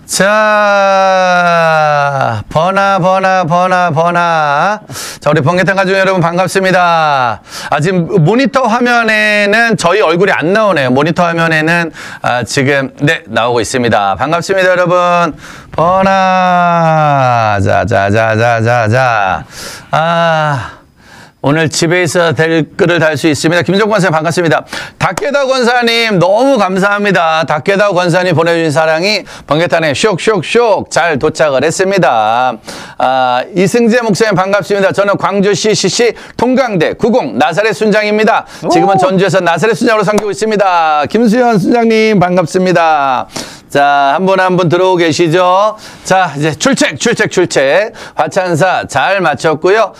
자, 버나. 자, 우리 번개탄 가족 여러분 반갑습니다. 지금 모니터 화면에는 저희 얼굴이 안 나오네요. 모니터 화면에는 지금, 네, 나오고 있습니다. 반갑습니다, 여러분. 버나. 자. 오늘 집에서 댓글을 달 수 있습니다. 김종권 권사님 반갑습니다. 닥개다 권사님 너무 감사합니다. 닥개다 권사님 보내주신 사랑이 번개탄에 쇽 잘 도착을 했습니다. 이승재 목사님 반갑습니다. 저는 광주시 CC 통강대 90 나사렛 순장입니다. 지금은 전주에서 나사렛 순장으로 섬기고 있습니다. 김수현 순장님 반갑습니다. 자, 한 분 들어오고 계시죠? 자, 이제 출첵. 화찬사 잘 마쳤고요.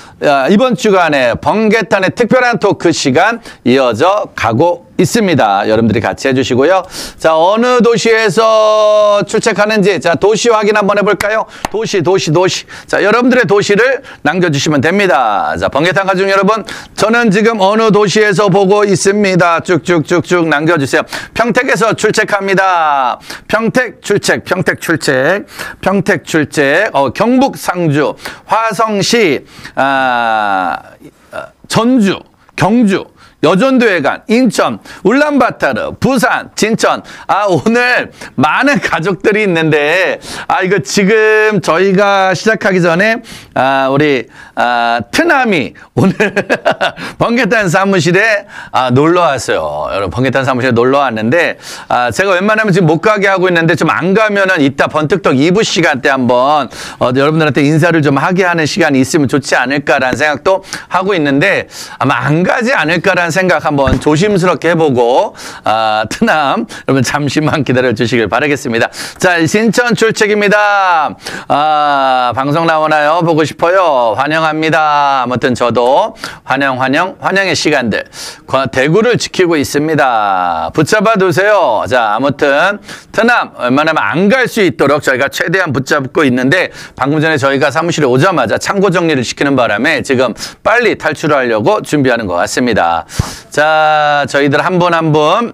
이번 주간에 번개탄의 특별한 토크 시간 이어져 가고 있습니다. 여러분들이 같이 해주시고요. 자, 어느 도시에서 출첵하는지, 자, 도시 확인 한번 해볼까요? 도시. 자, 여러분들의 도시를 남겨주시면 됩니다. 자, 번개탄 가족 여러분, 저는 지금 어느 도시에서 보고 있습니다. 쭉쭉 남겨주세요. 평택에서 출첵합니다. 평택 출첵. 경북 상주, 화성시, 전주, 경주, 여전도회관, 인천, 울란바타르, 부산, 진천. 오늘 많은 가족들이 있는데, 이거 지금 저희가 시작하기 전에, 우리, 트남이 오늘 번개탄 사무실에 놀러 왔어요. 여러분, 번개탄 사무실에 놀러 왔는데, 제가 웬만하면 지금 못 가게 하고 있는데, 좀 안 가면은 이따 번뜩떡 2부 시간 때 한번, 여러분들한테 인사를 좀 하게 하는 시간이 있으면 좋지 않을까라는 생각도 하고 있는데, 아마 안 가지 않을까라는 생각 한번 조심스럽게 해보고 트남 여러분 잠시만 기다려 주시길 바라겠습니다. 자, 신천 출첵입니다. 방송 나오나요? 보고 싶어요. 환영합니다. 아무튼 저도 환영의 시간들 대구를 지키고 있습니다. 붙잡아 두세요. 자, 아무튼 트남 웬만하면 안 갈 수 있도록 저희가 최대한 붙잡고 있는데, 방금 전에 저희가 사무실에 오자마자 창고 정리를 시키는 바람에 지금 빨리 탈출하려고 준비하는 것 같습니다. 자, 저희들 한 분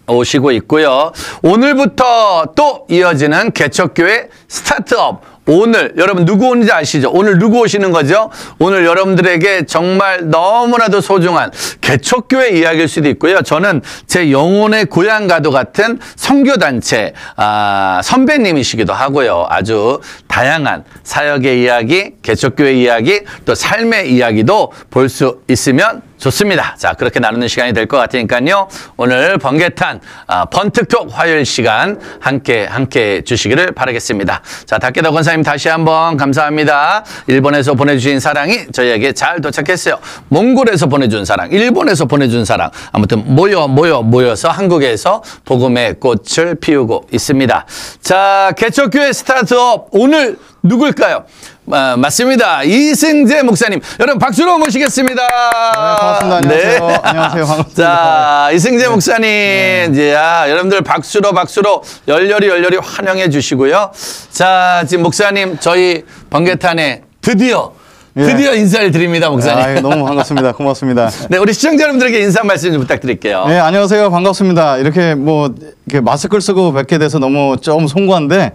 오시고 있고요. 오늘부터 또 이어지는 개척교회 스타트업. 오늘 여러분 누구 오는지 아시죠? 오늘 누구 오시는 거죠? 오늘 여러분들에게 정말 너무나도 소중한 개척교회 이야기일 수도 있고요. 저는 제 영혼의 고향과도 같은 선교단체 선배님이시기도 하고요. 아주 다양한 사역의 이야기, 개척교회 이야기, 또 삶의 이야기도 볼 수 있으면 좋습니다. 자, 그렇게 나누는 시간이 될 것 같으니까요. 오늘 번개탄 번특톡 화요일 시간 함께 주시기를 바라겠습니다. 자, 닥개다 권사님 다시 한번 감사합니다. 일본에서 보내주신 사랑이 저희에게 잘 도착했어요. 몽골에서 보내준 사랑, 일본에서 보내준 사랑, 아무튼 모여서 한국에서 복음의 꽃을 피우고 있습니다. 자, 개척교회 스타트업 오늘 누굴까요? 맞습니다. 이승재 목사님. 여러분 박수로 모시겠습니다. 네, 반갑습니다. 안녕하세요. 네. 안녕하세요. 반갑습니다. 자, 이승재 목사님. 네. 이제 여러분들 박수로 열렬히 환영해 주시고요. 자, 지금 목사님 저희 번개탄에 드디어 인사를 드립니다, 목사님. 너무 반갑습니다. 고맙습니다. 네, 우리 시청자 여러분들에게 인사 말씀 좀 부탁드릴게요. 네, 안녕하세요. 반갑습니다. 이렇게 이렇게 마스크를 쓰고 뵙게 돼서 너무 좀 송구한데,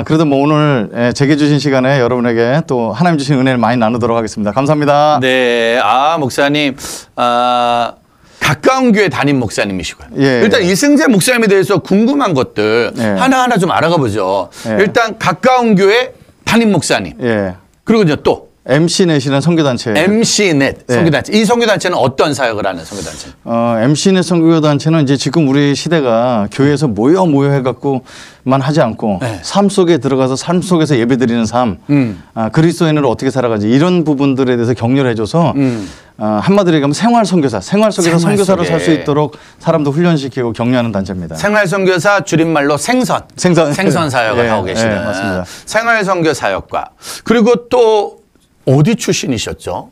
그래도 오늘 제게 주신 시간에 여러분에게 또 하나님 주신 은혜를 많이 나누도록 하겠습니다. 감사합니다. 네, 목사님, 가까운 교회 담임 목사님이시고요. 예. 일단 이승재 목사님에 대해서 궁금한 것들 하나하나 좀 알아가 보죠. 일단 가까운 교회 담임 목사님. 그리고 또 MC넷이라는 선교단체. MC넷 선교단체. 이 선교단체는 어떤 사역을 하는 선교단체입니까? MC넷 선교단체는 이제 지금 우리 시대가 교회에서 모여 해갖고만 하지 않고 삶 속에 들어가서 삶 속에서 예배드리는 삶, 그리스도인으로 어떻게 살아가지 이런 부분들에 대해서 격려를 해줘서 한마디로 얘기하면 생활 선교사, 생활 속에서 선교사로 살 수 있도록 사람도 훈련시키고 격려하는 단체입니다. 생활 선교사 줄임말로 생선 사역을 하고 계시네요. 맞습니다. 생활 선교 사역과 그리고 또 어디 출신이셨죠?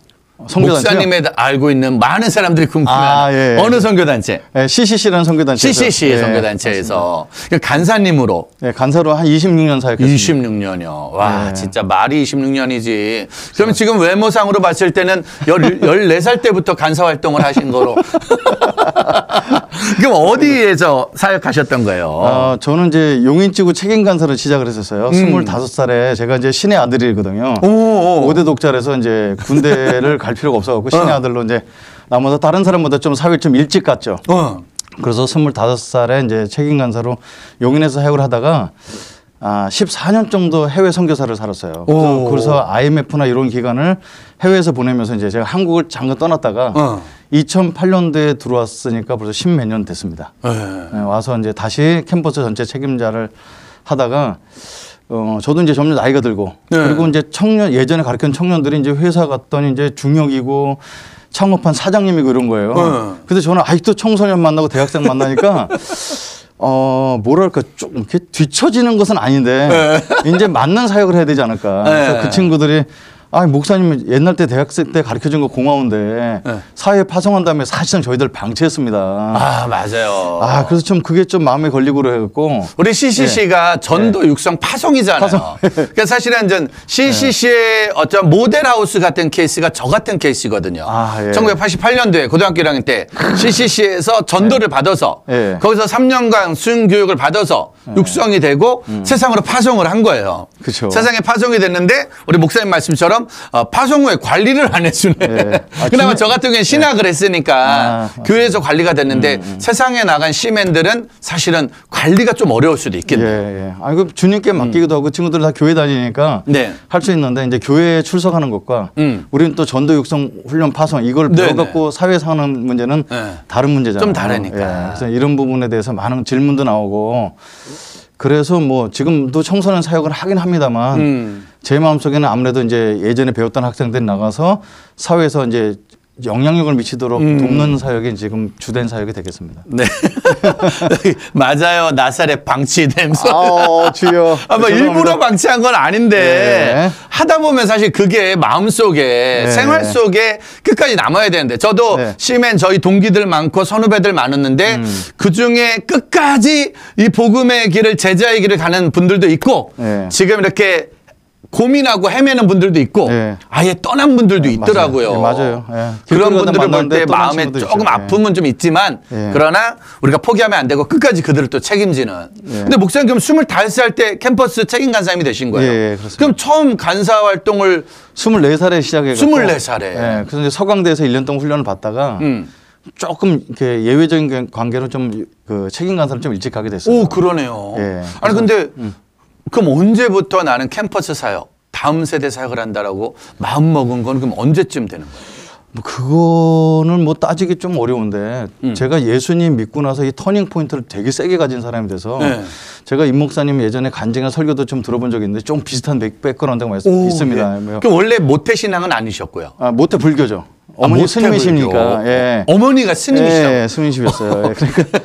선교단체요? 목사님의 알고 있는 많은 사람들이 궁금해하는 아, 예. 어느 선교단체? 네, CCC라는 선교단체. CCC 선교단체에서 간사님으로 네, 간사로 한 26년 사역했습니다. 26년이요. 와, 네. 진짜 말이 26년이지. 그러면 지금 외모상으로 봤을 때는 14살 때부터 간사 활동을 하신 거로. 그럼 어디에서 사역하셨던 거예요? 저는 이제 용인지구 책임 간사로 시작을 했었어요. 25살에 제가 이제 신의 아들이거든요. 오. 5대 독자라서 이제 군대를 갈 필요가 없어갖고 신의 아들로 이제 나보다 다른 사람보다 좀 사회 좀 일찍 갔죠. 그래서 25살에 이제 책임 간사로 용인에서 사역을 하다가 14년 정도 해외 선교사를 살았어요. 그래서 IMF나 이런 기간을 해외에서 보내면서 이제 제가 한국을 잠깐 떠났다가 2008년도에 들어왔으니까 벌써 10몇 년 됐습니다. 네, 와서 이제 다시 캠퍼스 전체 책임자를 하다가 저도 이제 점점 나이가 들고 그리고 이제 예전에 가르쳤던 청년들이 이제 회사 갔더니 이제 중역이고 창업한 사장님이고 이런 거예요. 근데 저는 아직도 청소년 만나고 대학생 만나니까 뭐랄까 좀 이렇게 뒤처지는 것은 아닌데 이제 맞는 사역을 해야 되지 않을까. 그래서 그 친구들이 목사님 옛날 때 대학생 때 가르쳐 준 거 고마운데 사회에 파송한 다음에 사실상 저희들 방치했습니다. 맞아요. 그래서 좀 그게 좀 마음에 걸리고 그래갖고 우리 CCC가 전도 육성 파송이잖아요. 그러니까 사실은 전 CCC의 어떤 모델하우스 같은 케이스가 저 같은 케이스거든요. 1988년도에 고등학교 1학년 때 CCC에서 전도를 받아서 거기서 3년간 수능 교육을 받아서 육성이 되고 세상으로 파송을 한 거예요. 그쵸. 세상에 파송이 됐는데 우리 목사님 말씀처럼 파송 후에 관리를 안 해주네. 그나마 저 같은 경우에는 신학을 했으니까 교회에서 관리가 됐는데 세상에 나간 시맨들은 사실은 관리가 좀 어려울 수도 있겠네요. 그 주님께 맡기기도 하고 친구들 다 교회 다니니까 할 수 있는데 이제 교회에 출석하는 것과 우리는 또 전도 육성 훈련 파송 이걸 배워갖고 사회 사는 문제는 다른 문제잖아요. 좀 다르니까. 그래서 이런 부분에 대해서 많은 질문도 나오고 그래서 뭐 지금도 청소년 사역을 하긴 합니다만 제 마음속에는 아무래도 이제 예전에 배웠던 학생들이 나가서 사회에서 이제 영향력을 미치도록 돕는 사역이 지금 주된 사역이 되겠습니다. 네. 맞아요. 나사렛 방치되면서. 주여. 뭐 일부러 방치한 건 아닌데 하다 보면 사실 그게 마음속에 생활 속에 끝까지 남아야 되는데 저도 시맨 저희 동기들 많고 선후배들 많았는데 그중에 끝까지 이 복음의 길을 제자의 길을 가는 분들도 있고 지금 이렇게 고민하고 헤매는 분들도 있고 아예 떠난 분들도 있더라고요. 맞아요. 그런 분들을 볼 때 마음에 조금 아픔은 좀 있지만 그러나 우리가 포기하면 안 되고 끝까지 그들을 또 책임지는. 근데 목사님 그럼 25살 때 캠퍼스 책임 간사님이 되신 거예요? 그렇습니다. 그럼 처음 간사 활동을 24살에 시작해서 24살에. 그래서 이제 서강대에서 1년 동안 훈련을 받다가 조금 이렇게 예외적인 관계로 좀 그 책임 간사를 좀 일찍 가게 됐어요. 오, 그러네요. 아니 근데 그럼 언제부터 나는 캠퍼스 사역, 다음 세대 사역을 한다라고 마음 먹은 건 그럼 언제쯤 되는 거예요? 그거는 뭐 따지기 좀 어려운데 제가 예수님 믿고 나서 이 터닝 포인트를 되게 세게 가진 사람이 돼서 제가 임 목사님 예전에 간증한 설교도 좀 들어본 적이 있는데 좀 비슷한 백그라운드가 있습니다. 그럼 원래 모태신앙은 아니셨고요? 모태 불교죠. 어머니 스님이십니까? 어머니가 스님이시죠? 스님이셨어요. 그러니까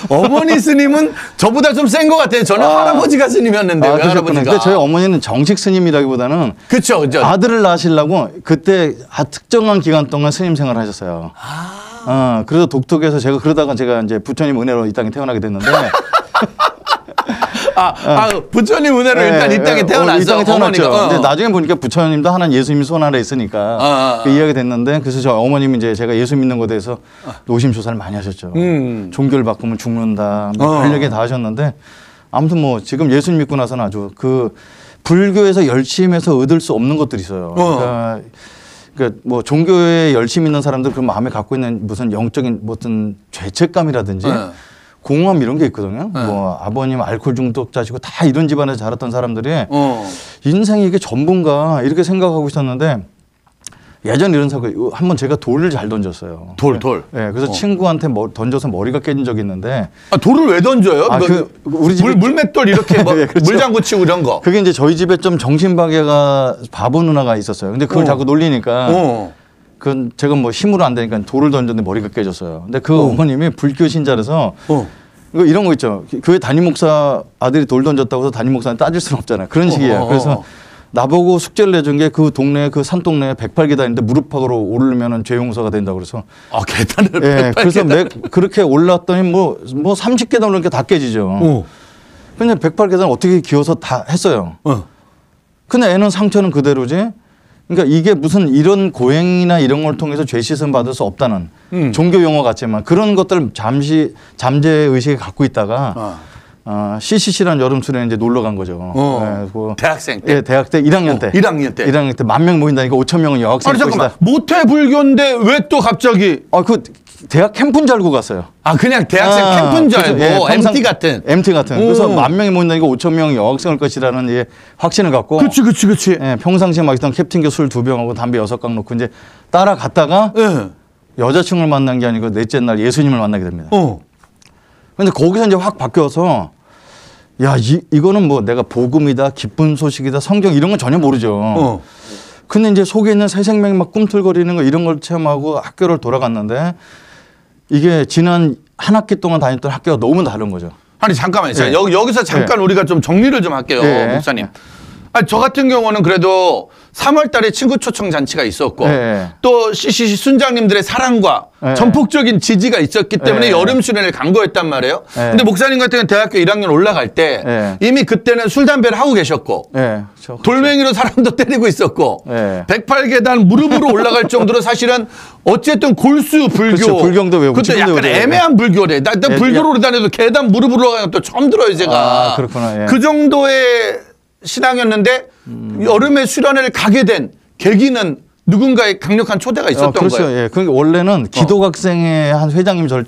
어머니 스님은 저보다 좀 센 것 같아요. 저는 할아버지가 스님이었는데 왜 할아버지가? 근데 저희 어머니는 정식 스님이라기보다는 그쵸. 아들을 낳으시려고 그때 특정한 기간 동안 스님 생활을 하셨어요. 그래서 독특해서 제가 그러다가 제가 이제 부처님 은혜로 이 땅에 태어나게 됐는데. 부처님 은혜로 일단 이 땅에 태어났어. 이 땅에 태어났죠. 근데 나중에 보니까 부처님도 하나 예수님이 손 안에 있으니까 그 이해가 됐는데 그래서 저 어머님이 이제 제가 예수 믿는 것에 대해서 노심초사를 많이 하셨죠. 종교를 바꾸면 죽는다. 별얘기 다 하셨는데 아무튼 뭐 지금 예수님 믿고 나서는 아주 그 불교에서 열심히 해서 얻을 수 없는 것들이 있어요. 그러니까 뭐 종교에 열심히 있는 사람들 그 마음에 갖고 있는 무슨 영적인 무슨 죄책감이라든지 공허함 이런 게 있거든요. 뭐 아버님 알코올 중독자시고 다 이런 집안에서 자랐던 사람들이 인생이 이게 전부인가 이렇게 생각하고 있었는데 예전에 이런 사고 한번 제가 돌을 잘 던졌어요. 돌. 그래서 친구한테 던져서 머리가 깨진 적이 있는데. 돌을 왜 던져요? 우리 집에 물맷돌 이렇게 그렇죠. 물장구 치고 이런 거. 그게 이제 저희 집에 좀 정신박애가 바보 누나가 있었어요. 근데 그걸 자꾸 놀리니까. 그 제가 뭐 힘으로 안 되니까 돌을 던졌는데 머리가 깨졌어요. 근데 그 어머님이 불교 신자라서 이런 거 있죠. 교회 담임 목사 아들이 돌 던졌다고 해서 담임 목사한테 따질 수는 없잖아요. 그런 식이에요. 그래서 나보고 숙제를 내준 게 그 동네 그 산 동네에 108계단인데 무릎팍으로 오르면은 죄 용서가 된다고 그래서 계단을 예, 108 그래서 계단. 그렇게 올랐더니 뭐 30계단 올라니까 다 깨지죠. 근데 108계단 어떻게 기어서 다 했어요. 근데 애는 상처는 그대로지. 그러니까 이게 무슨 이런 고행이나 이런 걸 통해서 죄 씻음 받을 수 없다는 종교 용어 같지만 그런 것들 잠시 잠재 의식을 갖고 있다가 CCC라는 여름 수련회 이제 놀러 간 거죠. 네, 대학생 때. 예, 대학 때 1학년 때. 1학년 때. 1학년 때 10,000명 모인다니까 5,000명은 여학생 아니 잠깐만. 것이다. 모태 불교인데 왜 또 갑자기? 그 대학 캠프인 줄 알고 갔어요. 그냥 대학생 캠프인 줄 알고 그렇죠. 예, MT 같은. MT 같은. 그래서 10,000명이 모인다니까 5,000명이 여학생일 것이라는 예, 확신을 갖고. 그치. 예, 평상시에 마시던 캡틴교 술 2병하고 담배 6강 놓고 이제 따라갔다가 예. 여자친구를 만난 게 아니고 넷째 날 예수님을 만나게 됩니다. 근데 거기서 이제 확 바뀌어서 야, 이거는 뭐 내가 복음이다, 기쁜 소식이다, 성경 이런 건 전혀 모르죠. 근데 이제 속에 있는 새 생명이 막 꿈틀거리는 거 이런 걸 체험하고 학교를 돌아갔는데 이게 지난 한 학기 동안 다녔던 학교가 너무 다른 거죠. 아니 잠깐만요. 예. 여기서 잠깐 우리가 좀 정리를 좀 할게요, 예. 목사님. 저 같은 경우는 그래도 3월 달에 친구 초청 잔치가 있었고 예. 또 CCC 순장님들의 사랑과 예. 전폭적인 지지가 있었기 때문에 예. 여름 수련을 간 거였단 말이에요. 예. 근데 목사님 같은 경우는 대학교 1학년 올라갈 때 예. 이미 그때는 술, 담배를 하고 계셨고 예. 돌멩이로 사람도 때리고 있었고 예. 108계단 무릎으로 올라갈 정도로 사실은 어쨌든 골수 불교. 그렇죠. 불경도 외우고 그때 약간 지금도 애매한 불교래. 나 예, 불교로 다녀도 계단 무릎으로 올라가는 거 또 처음 들어요, 제가. 그렇구나. 예. 그 정도의 신앙이었는데 여름에 수련회를 가게 된 계기는 누군가의 강력한 초대가 있었던 그렇죠. 거예요. 예. 그러니까 원래는 기독학생회 한 회장님이 저를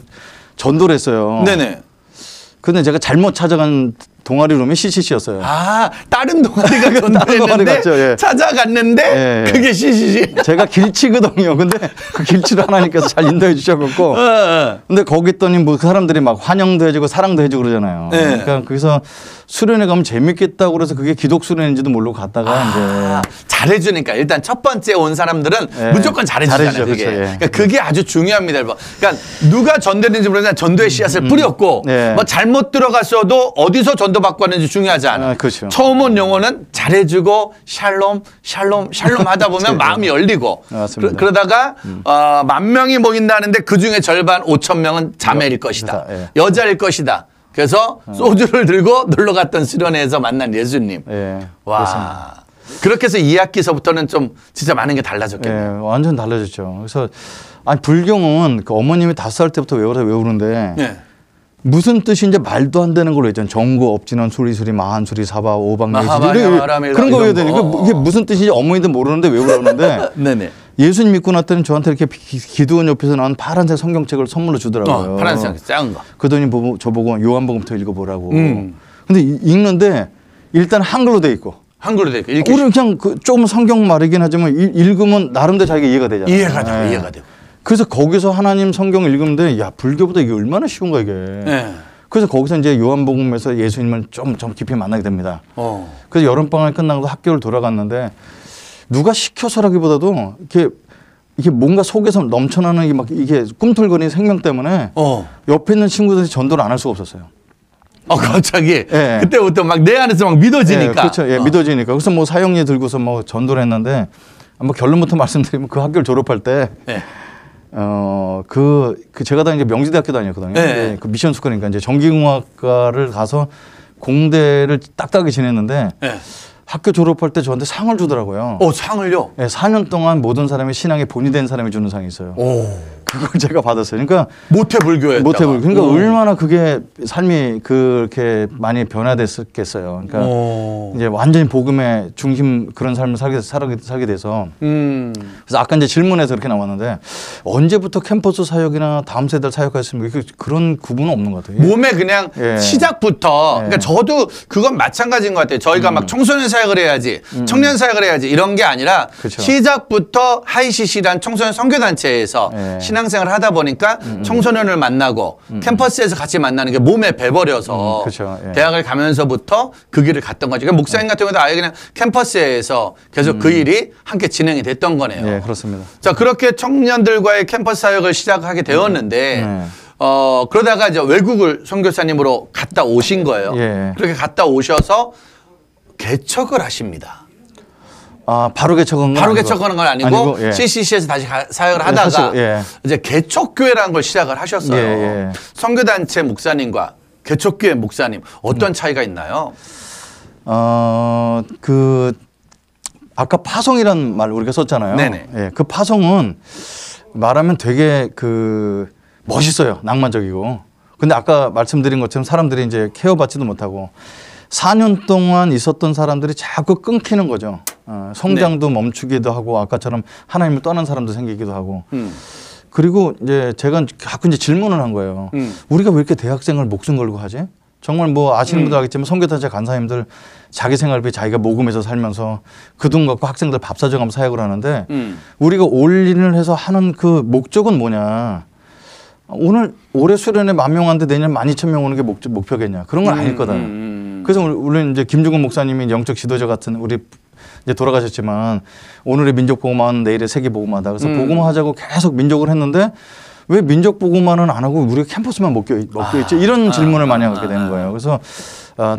전도를 했어요. 네네. 근데 제가 잘못 찾아간 동아리 룸이 CCC였어요. 다른 동아리가 다른 동아리 전도했는데 갔죠, 예. 찾아갔는데 예. 그게 CCC. 제가 길치거든요. 근데 그 길치를 하나님께서 잘 인도해 주셔갖고. 근데 거기 있더니 뭐 그 사람들이 막 환영도 해주고 사랑도 해주고 그러잖아요. 네. 그러니까 거기서 수련회 가면 재밌겠다고 그래서 그게 기독 수련회인지도 모르고 갔다가 이제. 잘해주니까 일단 첫 번째 온 사람들은 예. 무조건 잘해주잖아요. 잘해주죠, 그게. 그렇죠, 예. 그러니까 그게 아주 중요합니다. 그러니까 누가 전도했는지 모르지만 전도의 씨앗을 뿌렸고 예. 뭐 잘못 들어갔어도 어디서 전도받고 왔는지 중요하지 않아. 그렇죠. 처음 온 영혼은 잘해주고 샬롬 하다 보면 마음이 열리고 맞습니다. 그러다가 10,000명이 모인다는데 그중에 절반 5,000명은 자매일 것이다. 예. 여자일 것이다. 그래서 소주를 들고 놀러 갔던 수련회에서 만난 예수님. 예. 와. 그렇습니다. 그렇게 해서 2학기서부터는 좀 진짜 많은 게 달라졌겠네요. 예, 완전 달라졌죠. 그래서 아니 불경은 그 어머님이 5살 때부터 외우는데 네. 무슨 뜻인지 말도 안 되는 걸로 했잖아요. 정구, 업진원, 수리수리, 마한수리, 사바, 오박, 마하바야마라밀라 그런 거 이런 외워야 되니까 거. 이게 무슨 뜻인지 어머니도 모르는데 외우라는데 네네. 예수님 믿고 났더니 저한테 이렇게 기도원 옆에서 나온 파란색 성경책을 선물로 주더라고요. 파란색 작은 거. 그러더니 저보고 요한복음부터 읽어보라고. 근데 읽는데 일단 한글로 돼 있고. 한글로 돼 있고. 우리는 그냥 조금 성경 말이긴 하지만 읽으면 나름대로 자기가 이해가 되잖아요. 이해가 되고. 그래서 거기서 하나님 성경을 읽는데 야 불교보다 이게 얼마나 쉬운가 이게. 네. 그래서 거기서 이제 요한복음에서 예수님을 좀 깊이 만나게 됩니다. 그래서 여름방학이 끝나고 학교를 돌아갔는데 누가 시켜서라기보다도 이게 뭔가 속에서 넘쳐나는 이게 꿈틀거리는 생명 때문에 옆에 있는 친구들이 전도를 안 할 수가 없었어요. 갑자기 예. 그때부터 막 내 안에서 막 믿어지니까. 예, 그렇죠. 예, 믿어지니까. 그래서 뭐 사형리 들고서 뭐 전도를 했는데 뭐 결론부터 말씀드리면 그 학교를 졸업할 때 네. 제가 다니는 게 명지대학교 다녔거든요. 네. 그 미션 스쿨이니까 이제 전기공학과를 가서 공대를 딱딱하게 지냈는데 네. 학교 졸업할 때 저한테 상을 주더라고요. 상을요? 네, 4년 동안 모든 사람이 신앙의 본이 된 사람이 주는 상이 있어요. 그걸 제가 받았어요. 그러니까 모태불교였다. 모태불교. 그러니까 얼마나 그게 삶이 그렇게 많이 변화됐었겠어요. 그러니까 이제 완전히 복음의 중심 그런 삶을 살게 돼서. 그래서 아까 이제 질문에서 이렇게 나왔는데 언제부터 캠퍼스 사역이나 다음 세대 사역하셨습니까? 그런 구분은 없는 것 같아요. 몸에 그냥 예. 시작부터. 예. 그러니까 저도 그건 마찬가지인 것 같아요. 저희가 막 청소년 사역을 해야지, 청년 사역을 해야지 이런 게 아니라 그렇죠. 시작부터 하이시시란 청소년 선교단체에서 예. 신앙생활을 하다 보니까 청소년을 만나고 캠퍼스에서 같이 만나는 게 몸에 배버려서 그렇죠. 예. 대학을 가면서부터 그 길을 갔던 거죠. 그러니까 목사님 같은 경우도 아예 그냥 캠퍼스에서 계속 그 일이 함께 진행이 됐던 거네요. 예, 그렇습니다. 자, 그렇게 청년들과의 캠퍼스 사역을 시작하게 되었는데 그러다가 이제 외국을 선교사님으로 갔다 오신 거예요. 예. 그렇게 갔다 오셔서 개척을 하십니다. 바로 개척한 건 바로 아니고. 개척하는 건 아니고 예. CCC에서 다시 사역을 하다가 사실, 예. 이제 개척교회라는 걸 시작을 하셨어요. 예, 예. 선교단체 목사님과 개척교회 목사님 어떤 차이가 있나요? 아까 파송이란 말 우리가 썼잖아요. 네네. 예, 그 파송은 말하면 되게 멋있어요. 낭만적이고. 근데 아까 말씀드린 것처럼 사람들이 이제 케어받지도 못하고 4년 동안 있었던 사람들이 자꾸 끊기는 거죠. 성장도 멈추기도 하고 아까처럼 하나님을 떠난 사람도 생기기도 하고. 그리고 이제 제가 가끔 이제 질문을 한 거예요. 우리가 왜 이렇게 대학생을 목숨 걸고 하지? 정말 뭐 아시는 분들 알겠지만 선교단체 간사님들 자기 생활비 자기가 모금해서 살면서 그 돈 갖고 학생들 밥 사줘가면서 사역을 하는데 우리가 올인을 해서 하는 그 목적은 뭐냐? 올해 수련회 10,000명 한데 내년 12,000명 오는 게 목표겠냐? 그런 건 아닐 거다. 그래서 우리는 이제 김중근 목사님이 영적 지도자 같은 우리 이제 돌아가셨지만 오늘의 민족 복음화는 내일의 세계 복음화다. 그래서 복음화하자고 계속 민족을 했는데 왜 민족 복음화는 안 하고 우리가 캠퍼스만 먹혀 있지? 이런 질문을 많이 하게 되는 거예요. 그래서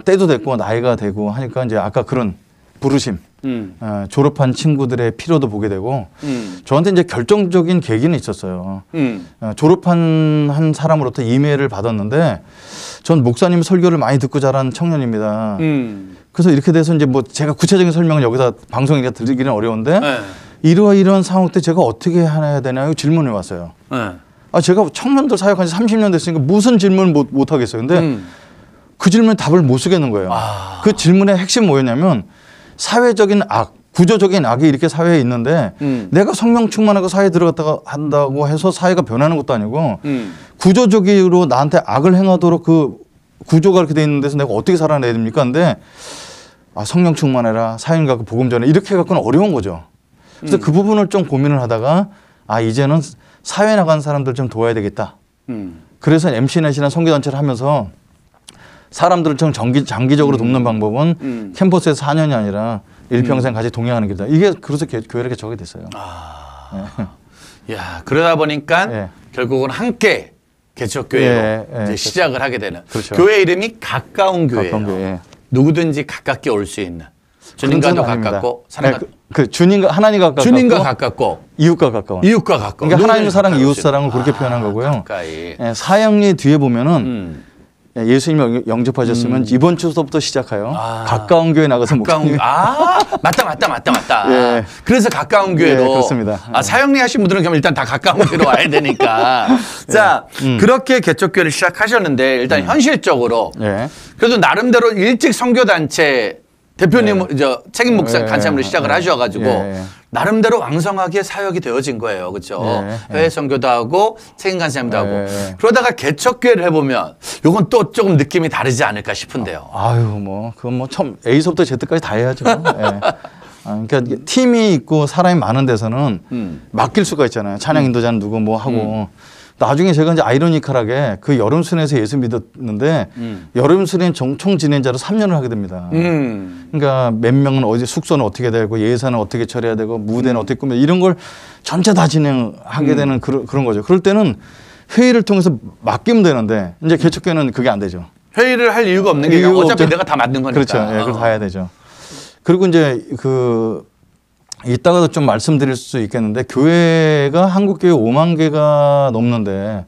때도 됐고 나이가 되고 하니까 이제 아까 그런 부르심, 졸업한 친구들의 피로도 보게 되고 저한테 이제 결정적인 계기는 있었어요. 졸업한 한 사람으로부터 이메일을 받았는데 전 목사님 설교를 많이 듣고 자란 청년입니다. 그래서 이렇게 돼서 이제 뭐 제가 구체적인 설명을 여기서 방송에 드리기는 어려운데 네. 이러이러한 상황 때 제가 어떻게 해야 되나요? 질문이 왔어요. 네. 제가 청년들 사역한 지 30년 됐으니까 무슨 질문을 못 하겠어요. 근데 그 질문에 답을 못 쓰겠는 거예요. 그 질문의 핵심 뭐였냐면 사회적인 악, 구조적인 악이 이렇게 사회에 있는데 내가 성령 충만하고 사회에 들어갔다가 한다고 해서 사회가 변하는 것도 아니고 구조적으로 나한테 악을 행하도록 그 구조가 이렇게 돼 있는 데서 내가 어떻게 살아내야 됩니까? 근데 성령 충만해라, 사인과 복음 전해 이렇게 갖고는 어려운 거죠. 그래서 그 부분을 좀 고민을 하다가 이제는 사회 나간 사람들 좀 도와야 되겠다. 그래서 MC넷이나 선교단체를 하면서 사람들을 좀 장기적으로 돕는 방법은 캠퍼스에서 4년이 아니라 일평생 같이 동행하는 길이다. 이게 그래서 교회를 개척하게 됐어요. 야, 그러다 보니까 결국은 함께 개척교회로 이제 시작을 하게 되는. 그렇죠. 교회 이름이 가까운 교회예요. 가까운 교회. 누구든지 가깝게 올 수 있는. 주님과도 가깝고 주님과 하나님과 가깝고 주님과 가깝고 이웃과 가까운. 이웃과 가까운. 그러니까 하나님의 사랑, 이웃 사랑을 그렇게 표현한 거고요. 가까이. 사형리 뒤에 보면은 예수님이 영접하셨으면 이번 주부터 시작하여 가까운 교회 나가서 목사님. 맞다. 예. 그래서 가까운 교회로. 예, 그렇습니다. 사형리 하신 분들은 그럼 일단 다 가까운 교회로 와야 되니까. 자, 그렇게 개척교회를 시작하셨는데 일단 현실적으로 그래도 나름대로 일찍 선교단체 대표님, 책임 목사 간사님으로 시작을 하셔가지고 나름대로 왕성하게 사역이 되어진 거예요. 그렇죠? 해외 선교도 하고 책임 간사님도 하고. 그러다가 개척교회를 해보면 요건 또 조금 느낌이 다르지 않을까 싶은데요. 그건 뭐 처음 A서부터 Z까지 다 해야죠. 그러니까 팀이 있고 사람이 많은 데서는 맡길 수가 있잖아요. 찬양 인도자는 누구 뭐 하고. 나중에 제가 이제 아이러니컬하게 그 여름 순회에서 예수 믿었는데 여름 순회 총 진행자로 3년을 하게 됩니다. 그러니까 몇 명은 어디 숙소는 어떻게 되고 예산은 어떻게 처리해야 되고 무대는 어떻게 꾸며 이런 걸 전체 다 진행하게 되는 그런 거죠. 그럴 때는 회의를 통해서 맡기면 되는데 이제 개척교회는 그게 안 되죠. 회의를 할 이유가 없는 게 어차피 내가 다 만든 거니까. 그렇죠. 그걸 다 해야 되죠. 그리고 이제 이따가도 좀 말씀드릴 수 있겠는데 교회가 한국 교회 5만 개가 넘는데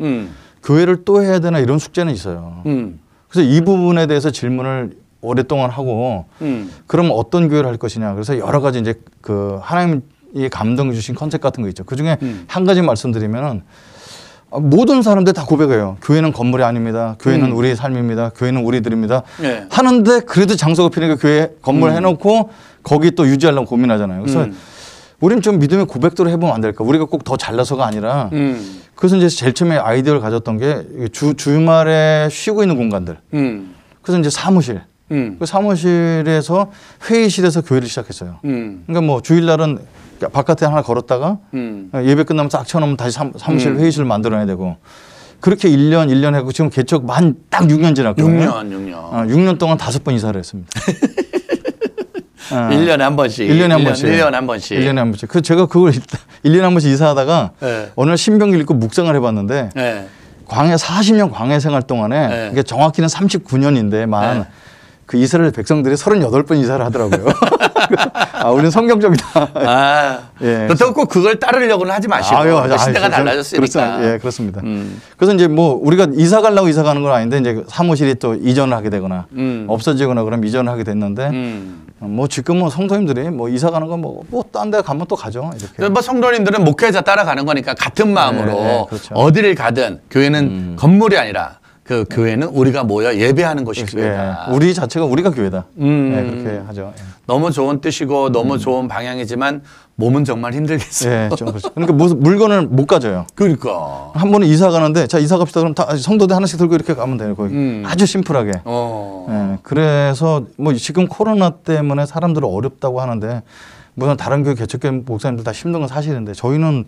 교회를 또 해야 되나 이런 숙제는 있어요. 그래서 이 부분에 대해서 질문을 오랫동안 하고 그럼 어떤 교회를 할 것이냐. 그래서 여러 가지 이제 하나님이 감동 주신 컨셉 같은 거 있죠. 그 중에 한 가지 말씀드리면은 모든 사람들 다 고백해요. 교회는 건물이 아닙니다. 교회는 우리의 삶입니다. 교회는 우리들입니다. 하는데 그래도 장소가 필요하니까 교회 건물 해놓고 거기 또 유지하려고 고민하잖아요. 그래서 우리는 좀 믿음의 고백대로 해보면 안 될까? 우리가 꼭 더 잘나서가 아니라 그래서 이제 제일 처음에 아이디어를 가졌던 게 주말에 쉬고 있는 공간들. 그래서 이제 사무실. 그 사무실에서 회의실에서 교회를 시작했어요. 그러니까 뭐 주일날은 바깥에 하나 걸었다가 예배 끝나면 싹 쳐놓으면 다시 사무실 회의실을 만들어야 되고 그렇게 1년 하고 지금 개척 딱 6년 지났거든요. 6년 동안 5번 이사를 했습니다. 1년에 한 번씩. 1년에 한 번씩. 1년에 한 번씩. 1년에 한 번씩. 제가 그걸 1년에 한 번씩 이사하다가 어느 날 신병기 읽고 묵상을 해봤는데 광해 40년 광해 생활 동안에 이게 정확히는 39년인데만 그 이스라엘 백성들이 38번 이사를 하더라고요. 아, 우리는 성경적이다. 아, 예. 그렇다고 꼭 그걸 따르려고는 하지 마시고. 시대가 달라졌으니까. 예, 그렇습니다. 그래서 이제 뭐 우리가 이사 가려고 이사 가는 건 아닌데 이제 사무실이 또 이전을 하게 되거나 없어지거나 그럼 이전을 하게 됐는데 뭐 지금은 성도님들이 뭐 이사 가는 건 뭐 딴 데 가면 또 가죠. 이렇게. 뭐 성도님들은 목회자 따라가는 거니까 같은 마음으로 네, 그렇죠. 어디를 가든 교회는 건물이 아니라 그 교회는 우리가 모여 예배하는 곳이 교회다. 예, 우리 자체가 우리가 교회다. 예, 그렇게 하죠. 예. 너무 좋은 뜻이고 너무 좋은 방향이지만 몸은 정말 힘들겠어요. 예, 좀 그렇죠. 그러니까 물건을 못 가져요. 그러니까. 한 번은 이사 가는데 자 이사 갑시다 그럼 다 성도들 하나씩 들고 이렇게 가면 돼요. 거의 아주 심플하게. 예, 그래서 뭐 지금 코로나 때문에 사람들은 어렵다고 하는데 물론 다른 교회 개척교회 목사님들 다 힘든 건 사실인데 저희는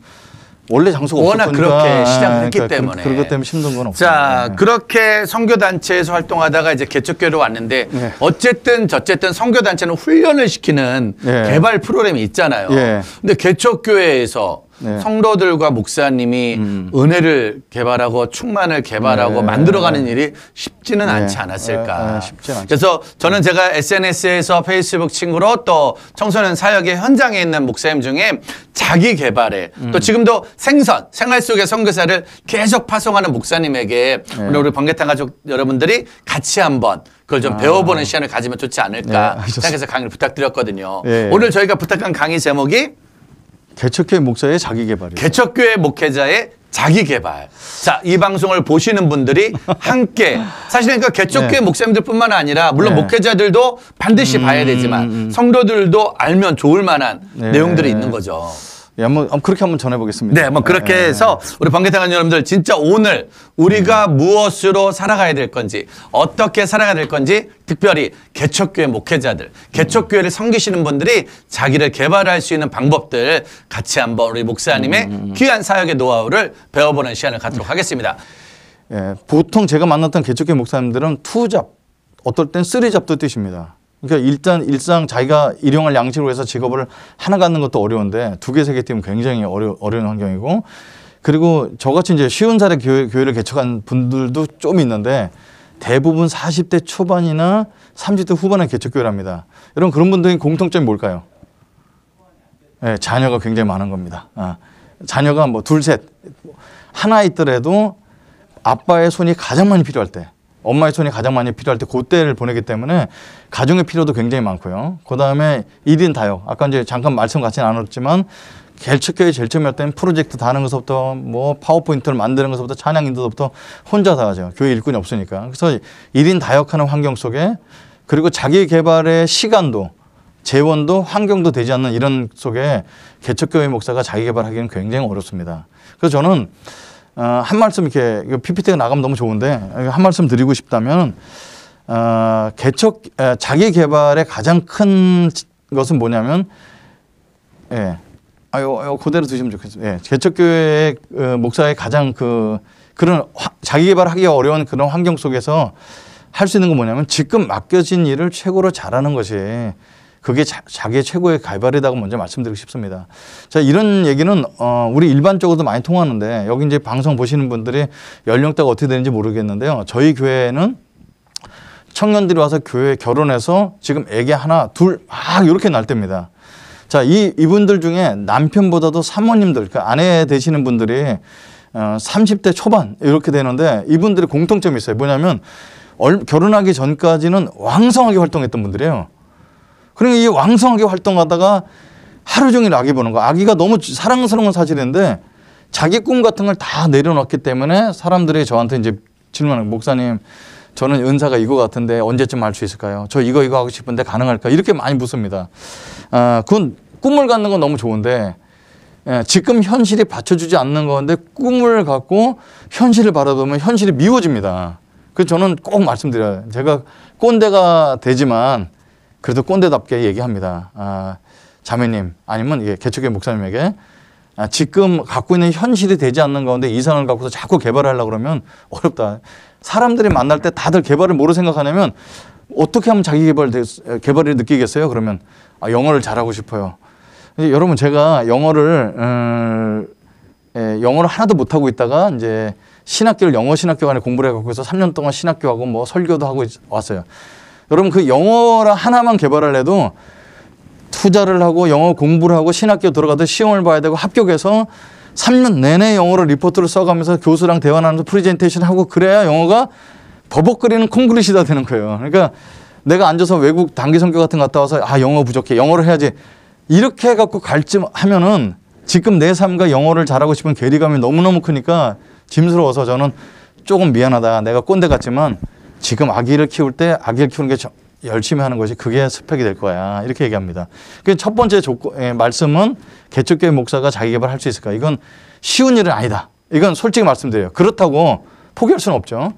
원래 장소가 워낙 없었으니까 그렇게 시작을 했기 그러니까 때문에. 그것 때문에 힘든 건 없어요. 자, 예. 그렇게 선교단체에서 활동하다가 이제 개척교회로 왔는데 네. 어쨌든 저쨌든 선교단체는 훈련을 시키는 예. 개발 프로그램이 있잖아요. 예. 근데 개척교회에서 네. 성도들과 목사님이 은혜를 개발하고 충만을 개발하고 네. 만들어가는 일이 쉽지는 네. 않지 않았을까. 쉽지는 않죠. 그래서 저는 제가 SNS에서 페이스북 친구로 또 청소년 사역의 현장에 있는 목사님 중에 자기 개발에 또 지금도 생활 속의 선교사를 계속 파송하는 목사님에게 우리 번개탄 가족 여러분들이 같이 한번 그걸 좀 배워보는 시간을 가지면 좋지 않을까 네, 생각해서 강의를 부탁드렸거든요. 예. 오늘 저희가 부탁한 강의 제목이 개척교회 목사의 자기 개발이에요. 개척교회 목회자의 자기 개발. 자, 이 방송을 보시는 분들이 함께 사실은 그 개척교회 네. 목사님들뿐만 아니라 물론 네. 목회자들도 반드시 봐야 되지만 성도들도 알면 좋을 만한 네. 내용들이 있는 거죠. 예, 한번 그렇게 한번 전해보겠습니다. 네, 뭐 그렇게 예, 해서 우리 번개탄 여러분들 진짜 오늘 우리가 무엇으로 살아가야 될 건지 어떻게 살아가야 될 건지 특별히 개척교회 목회자들, 개척교회를 섬기시는 분들이 자기를 개발할 수 있는 방법들 같이 한번 우리 목사님의 귀한 사역의 노하우를 배워보는 시간을 갖도록 하겠습니다. 예, 보통 제가 만났던 개척교회 목사님들은 투잡, 어떨 땐 쓰리잡도 뛰십니다. 그러니까 일상 자기가 일용할 양식으로 해서 직업을 하나 갖는 것도 어려운데 두 개, 세 개 뛰면 굉장히 어려운 환경이고 그리고 저같이 이제 쉬운 살에 교회를 개척한 분들도 좀 있는데 대부분 40대 초반이나 30대 후반의 개척교회랍니다. 여러분 그런 분들의 공통점이 뭘까요? 네, 자녀가 굉장히 많은 겁니다. 자녀가 뭐 둘, 셋 하나 있더라도 아빠의 손이 가장 많이 필요할 때 엄마의 손이 가장 많이 필요할 때 그때를 보내기 때문에 가정의 필요도 굉장히 많고요. 그다음에 1인 다역. 아까 이제 잠깐 말씀 같이 나눴지만 개척교회 제일 처음에 할 때는 프로젝트 다 하는 것부터 뭐 파워포인트를 만드는 것부터 찬양 인도부터 혼자 다 하죠. 교회 일꾼이 없으니까. 그래서 1인 다역하는 환경 속에 그리고 자기 개발의 시간도 재원도 환경도 되지 않는 이런 속에 개척교회 목사가 자기 개발하기는 굉장히 어렵습니다. 그래서 저는 한 말씀 이렇게 PPT가 나가면 너무 좋은데 한 말씀 드리고 싶다면 자기 개발의 가장 큰 것은 뭐냐면 그대로 두시면 좋겠습니다. 예, 개척교회 목사의 가장 그런 자기 개발하기가 어려운 그런 환경 속에서 할 수 있는 건 뭐냐면 지금 맡겨진 일을 최고로 잘하는 것이 그게 자기의 최고의 개발이라고 먼저 말씀드리고 싶습니다. 자, 이런 얘기는 우리 일반적으로도 많이 통하는데 여기 이제 방송 보시는 분들이 연령대가 어떻게 되는지 모르겠는데요. 저희 교회는 청년들이 와서 교회에 결혼해서 지금 애기 하나, 둘 막 이렇게 날 때입니다. 자, 이분들 중에 남편보다도 사모님들, 그러니까 아내 되시는 분들이 30대 초반 이렇게 되는데 이분들의 공통점이 있어요. 뭐냐면 결혼하기 전까지는 왕성하게 활동했던 분들이에요. 그러니까 이 왕성하게 활동하다가 하루 종일 아기 보는 거. 아기가 너무 사랑스러운 건 사실인데 자기 꿈 같은 걸 다 내려놨기 때문에 사람들이 저한테 이제 질문하는 목사님 저는 은사가 이거 같은데 언제쯤 할 수 있을까요? 저 이거 하고 싶은데 가능할까? 이렇게 많이 묻습니다. 그건 꿈을 갖는 건 너무 좋은데 지금 현실이 받쳐주지 않는 건데 꿈을 갖고 현실을 바라보면 현실이 미워집니다. 그래서 저는 꼭 말씀드려요. 제가 꼰대가 되지만 그래도 꼰대답게 얘기합니다. 자매님 아니면 이게 개척교회 목사님에게 지금 갖고 있는 현실이 되지 않는 가운데 이상을 갖고서 자꾸 개발하려고 그러면 어렵다. 사람들이 만날 때 다들 개발을 뭐로 생각하냐면 어떻게 하면 자기 개발을 느끼겠어요? 그러면 영어를 잘하고 싶어요. 여러분 제가 영어를 하나도 못하고 있다가 이제 영어 신학교 안에 공부를 해갖고 해서 3년 동안 신학교하고 뭐 설교도 하고 왔어요. 여러분 그 영어라 하나만 개발을 해도 투자를 하고 영어 공부를 하고 신학교 들어가도 시험을 봐야 되고 합격해서 3년 내내 영어로 리포트를 써가면서 교수랑 대화 나누면서 프레젠테이션 하고 그래야 영어가 버벅거리는 콩글리시가 되는 거예요. 그러니까 내가 앉아서 외국 단기 선교 같은 거 갔다 와서 아 영어 부족해 영어를 해야지 이렇게 해갖고 갈증하면은 지금 내 삶과 영어를 잘하고 싶은 괴리감이 너무너무 크니까 짐스러워서 저는 조금 미안하다. 내가 꼰대 같지만 지금 아기를 키울 때 아기를 키우는 게 열심히 하는 것이 그게 스펙이 될 거야. 이렇게 얘기합니다. 그 첫 번째 말씀은 개척교회 목사가 자기 개발할 수 있을까? 이건 쉬운 일은 아니다. 이건 솔직히 말씀드려요. 그렇다고 포기할 수는 없죠.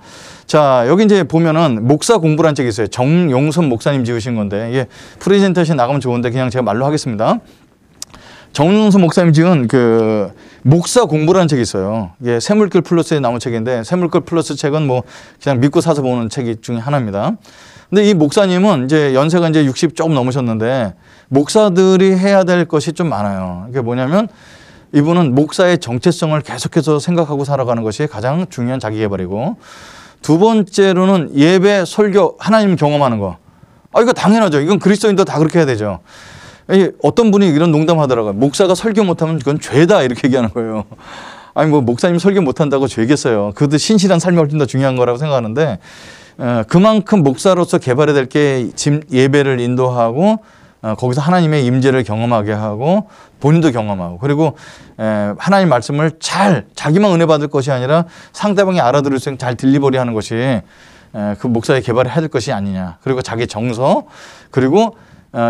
자, 여기 이제 보면은 목사 공부란 책이 있어요. 정용선 목사님 지으신 건데 이게 프레젠테이션 나가면 좋은데 그냥 제가 말로 하겠습니다. 정용선 목사님 지은 그 목사 공부라는 책이 있어요. 이게 샘물길 플러스에 나온 책인데 샘물길 플러스 책은 뭐 그냥 믿고 사서 보는 책 중에 하나입니다. 근데 이 목사님은 이제 연세가 이제 60 조금 넘으셨는데 목사들이 해야 될 것이 좀 많아요. 이게 뭐냐면 이분은 목사의 정체성을 계속해서 생각하고 살아가는 것이 가장 중요한 자기 개발이고 두 번째로는 예배, 설교, 하나님 경험하는 거. 아, 이거 당연하죠. 이건 그리스도인도 다 그렇게 해야 되죠. 어떤 분이 이런 농담하더라고요. 목사가 설교 못하면 그건 죄다 이렇게 얘기하는 거예요. 아니 뭐 목사님 설교 못한다고 죄겠어요. 그것도 신실한 삶이 훨씬 더 중요한 거라고 생각하는데 그만큼 목사로서 개발해야 될 게 예배를 인도하고 거기서 하나님의 임재를 경험하게 하고 본인도 경험하고 그리고 하나님 말씀을 잘 자기만 은혜 받을 것이 아니라 상대방이 알아들을 수 있는 잘 딜리버리 하는 것이 그 목사의 개발을 해야 될 것이 아니냐. 그리고 자기 정서 그리고